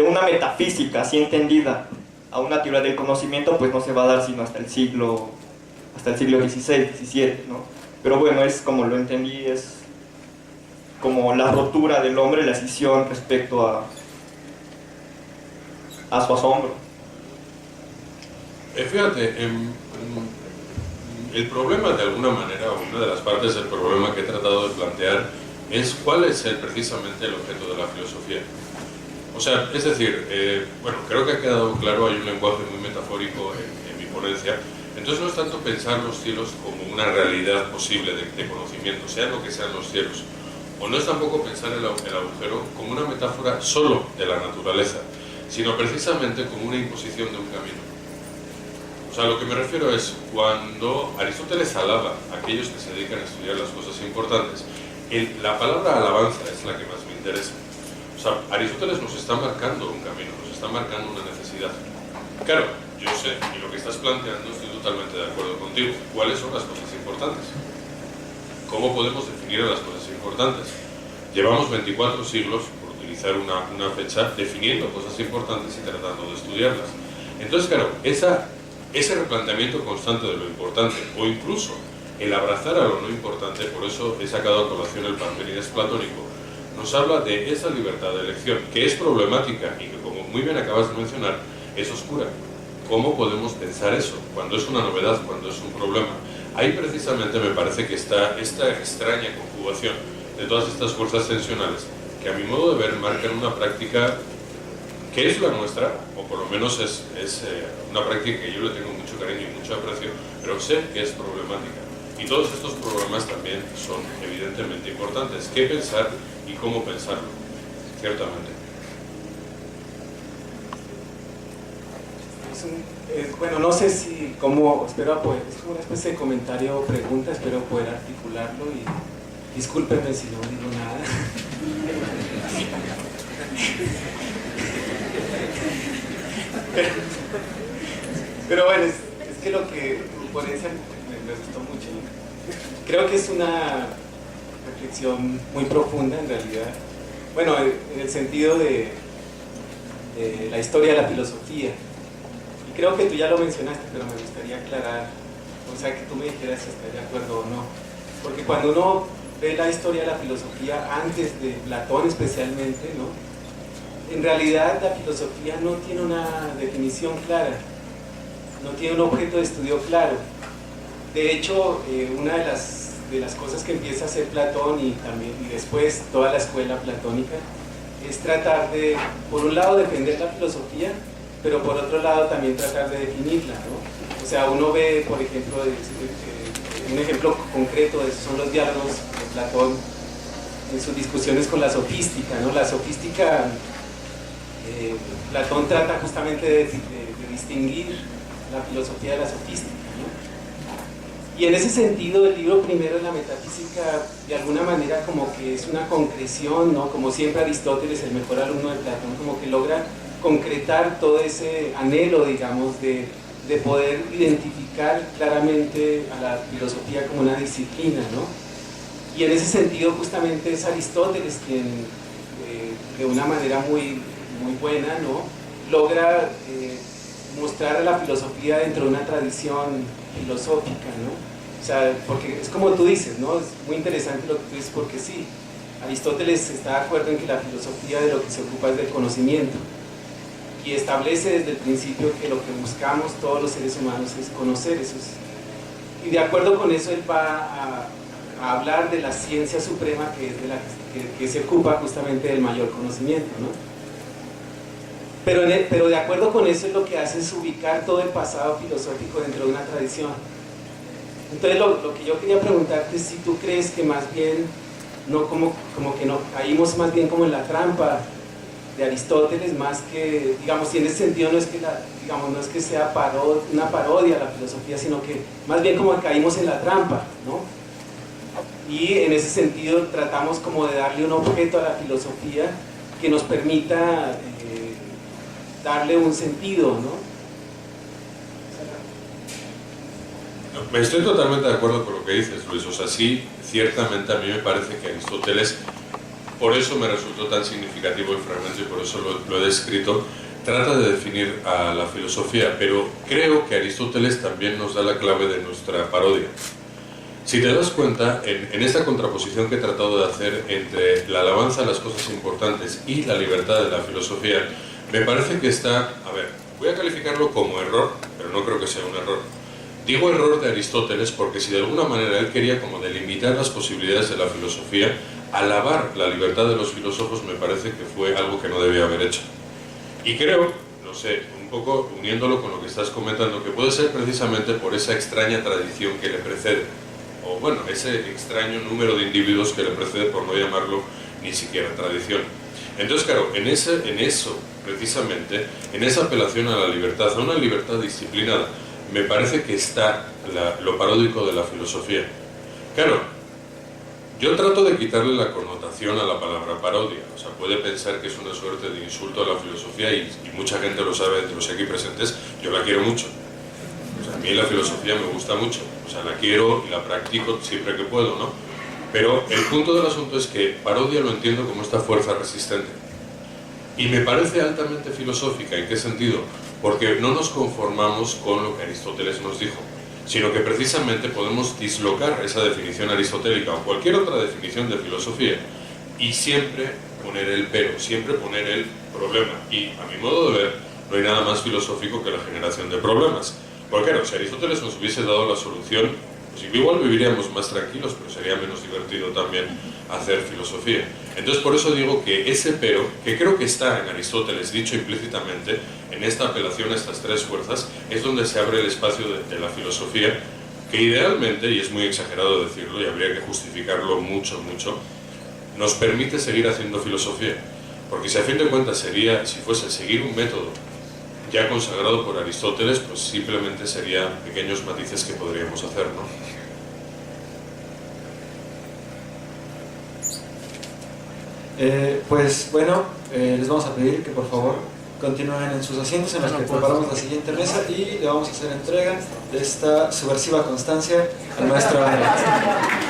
una metafísica así entendida a una teoría del conocimiento, pues no se va a dar sino hasta el siglo XVI, XVII, ¿no? Pero bueno, es como lo entendí, es como la rotura del hombre, la escisión respecto a su asombro. Fíjate, el problema, de alguna manera, una de las partes del problema que he tratado de plantear es cuál es precisamente el objeto de la filosofía. O sea, es decir, bueno, creo que ha quedado claro, hay un lenguaje muy metafórico en mi ponencia. Entonces no es tanto pensar los cielos como una realidad posible de conocimiento, sean lo que sean los cielos, o no es tampoco pensar el agujero como una metáfora solo de la naturaleza, sino precisamente como una imposición de un camino. O sea, lo que me refiero es, cuando Aristóteles alaba a aquellos que se dedican a estudiar las cosas importantes, la palabra alabanza es la que más me interesa. O sea, Aristóteles nos está marcando un camino, nos está marcando una necesidad. Claro, yo sé, y lo que estás planteando estoy totalmente de acuerdo contigo. ¿Cuáles son las cosas importantes? ¿Cómo podemos definir las cosas importantes? Llevamos 24 siglos, por utilizar una fecha, definiendo cosas importantes y tratando de estudiarlas. Entonces, claro, ese replanteamiento constante de lo importante, o incluso el abrazar a lo no importante, por eso he sacado a colación el Parménides platónico, nos habla de esa libertad de elección, que es problemática y que, como muy bien acabas de mencionar, es oscura. ¿Cómo podemos pensar eso? Cuando es una novedad, cuando es un problema. Ahí precisamente me parece que está esta extraña conjugación de todas estas fuerzas tensionales, que a mi modo de ver marcan una práctica que es la nuestra, o por lo menos es una práctica que yo le tengo mucho cariño y mucho aprecio, pero sé que es problemática. Y todos estos problemas también son evidentemente importantes. ¿Qué pensar y cómo pensarlo? Ciertamente. Bueno, no sé si, como, espero poder, es como una especie de comentario o pregunta, espero poder articularlo y discúlpenme si no digo nada. Pero bueno, es que lo que tu ponencia me gustó mucho. Creo que es una reflexión muy profunda en realidad. Bueno, en el sentido de la historia de la filosofía. Y creo que tú ya lo mencionaste, pero me gustaría aclarar, o sea, que tú me dijeras si estás de acuerdo o no. Porque cuando uno ve la historia de la filosofía antes de Platón especialmente, ¿no? En realidad la filosofía no tiene una definición clara, no tiene un objeto de estudio claro. De hecho, una de las cosas que empieza a hacer Platón y después toda la escuela platónica es tratar de, por un lado, defender la filosofía, pero por otro lado también tratar de definirla, ¿no? O sea, uno ve, por ejemplo, un ejemplo concreto de eso son los diálogos de Platón en sus discusiones con la sofística, ¿no? La sofística, Platón trata justamente de distinguir la filosofía de la sofística, ¿no? Y en ese sentido el libro primero de la metafísica de alguna manera como que es una concreción, ¿no? Como siempre Aristóteles, el mejor alumno de Platón, como que logra concretar todo ese anhelo, digamos, de poder identificar claramente a la filosofía como una disciplina, ¿no? Y en ese sentido justamente es Aristóteles quien de una manera muy buena, ¿no? Logra mostrar a la filosofía dentro de una tradición filosófica, ¿no? O sea, porque es como tú dices, ¿no? Es muy interesante lo que tú dices porque sí, Aristóteles está de acuerdo en que la filosofía de lo que se ocupa es del conocimiento y establece desde el principio que lo que buscamos todos los seres humanos es conocer eso. Y de acuerdo con eso él va a hablar de la ciencia suprema que es de la que se ocupa justamente del mayor conocimiento, ¿no? Pero de acuerdo con eso, lo que hace es ubicar todo el pasado filosófico dentro de una tradición. Entonces lo que yo quería preguntarte es si tú crees que más bien, no como que no caímos más bien como en la trampa de Aristóteles, más que, digamos, y en ese sentido no es que, no es que sea una parodia a la filosofía, sino que más bien como que caímos en la trampa, ¿no? Y en ese sentido tratamos como de darle un objeto a la filosofía que nos permita darle un sentido, ¿no? Estoy totalmente de acuerdo con lo que dices, Luis. O sea, sí, ciertamente a mí me parece que Aristóteles, por eso me resultó tan significativo el fragmento y por eso lo he descrito, trata de definir a la filosofía, pero creo que Aristóteles también nos da la clave de nuestra parodia. Si te das cuenta, en esta contraposición que he tratado de hacer entre la alabanza a las cosas importantes y la libertad de la filosofía, me parece que está, voy a calificarlo como error, pero no creo que sea un error. Digo error de Aristóteles porque si de alguna manera él quería como delimitar las posibilidades de la filosofía, alabar la libertad de los filósofos me parece que fue algo que no debía haber hecho. Y creo, no sé, un poco uniéndolo con lo que estás comentando, que puede ser precisamente por esa extraña tradición que le precede, o bueno, ese extraño número de individuos que le precede, por no llamarlo ni siquiera tradición. Entonces, claro, en eso, precisamente, en esa apelación a la libertad, a una libertad disciplinada, me parece que está lo paródico de la filosofía. Claro, yo trato de quitarle la connotación a la palabra parodia. O sea, puede pensar que es una suerte de insulto a la filosofía y mucha gente lo sabe entre los aquí presentes, yo la quiero mucho. O sea, a mí la filosofía me gusta mucho. O sea, la quiero y la practico siempre que puedo, ¿no? Pero el punto del asunto es que parodia lo entiendo como esta fuerza resistente. Y me parece altamente filosófica. ¿En qué sentido? porque no nos conformamos con lo que Aristóteles nos dijo, sino que precisamente podemos dislocar esa definición aristotélica o cualquier otra definición de filosofía y siempre poner el pero, siempre poner el problema. Y a mi modo de ver, no hay nada más filosófico que la generación de problemas. Porque claro, si Aristóteles nos hubiese dado la solución, pues igual viviríamos más tranquilos, pero sería menos divertido también hacer filosofía. Entonces por eso digo que ese pero, que creo que está en Aristóteles dicho implícitamente, en esta apelación a estas tres fuerzas, es donde se abre el espacio de la filosofía, que idealmente, y es muy exagerado decirlo y habría que justificarlo mucho, nos permite seguir haciendo filosofía. Porque si a fin de cuentas si fuese seguir un método ya consagrado por Aristóteles, pues simplemente serían pequeños matices que podríamos hacer, ¿no? Pues bueno, les vamos a pedir que por favor continúen en sus asientos en los que preparamos la siguiente mesa y le vamos a hacer entrega de esta subversiva constancia al maestro Andrés.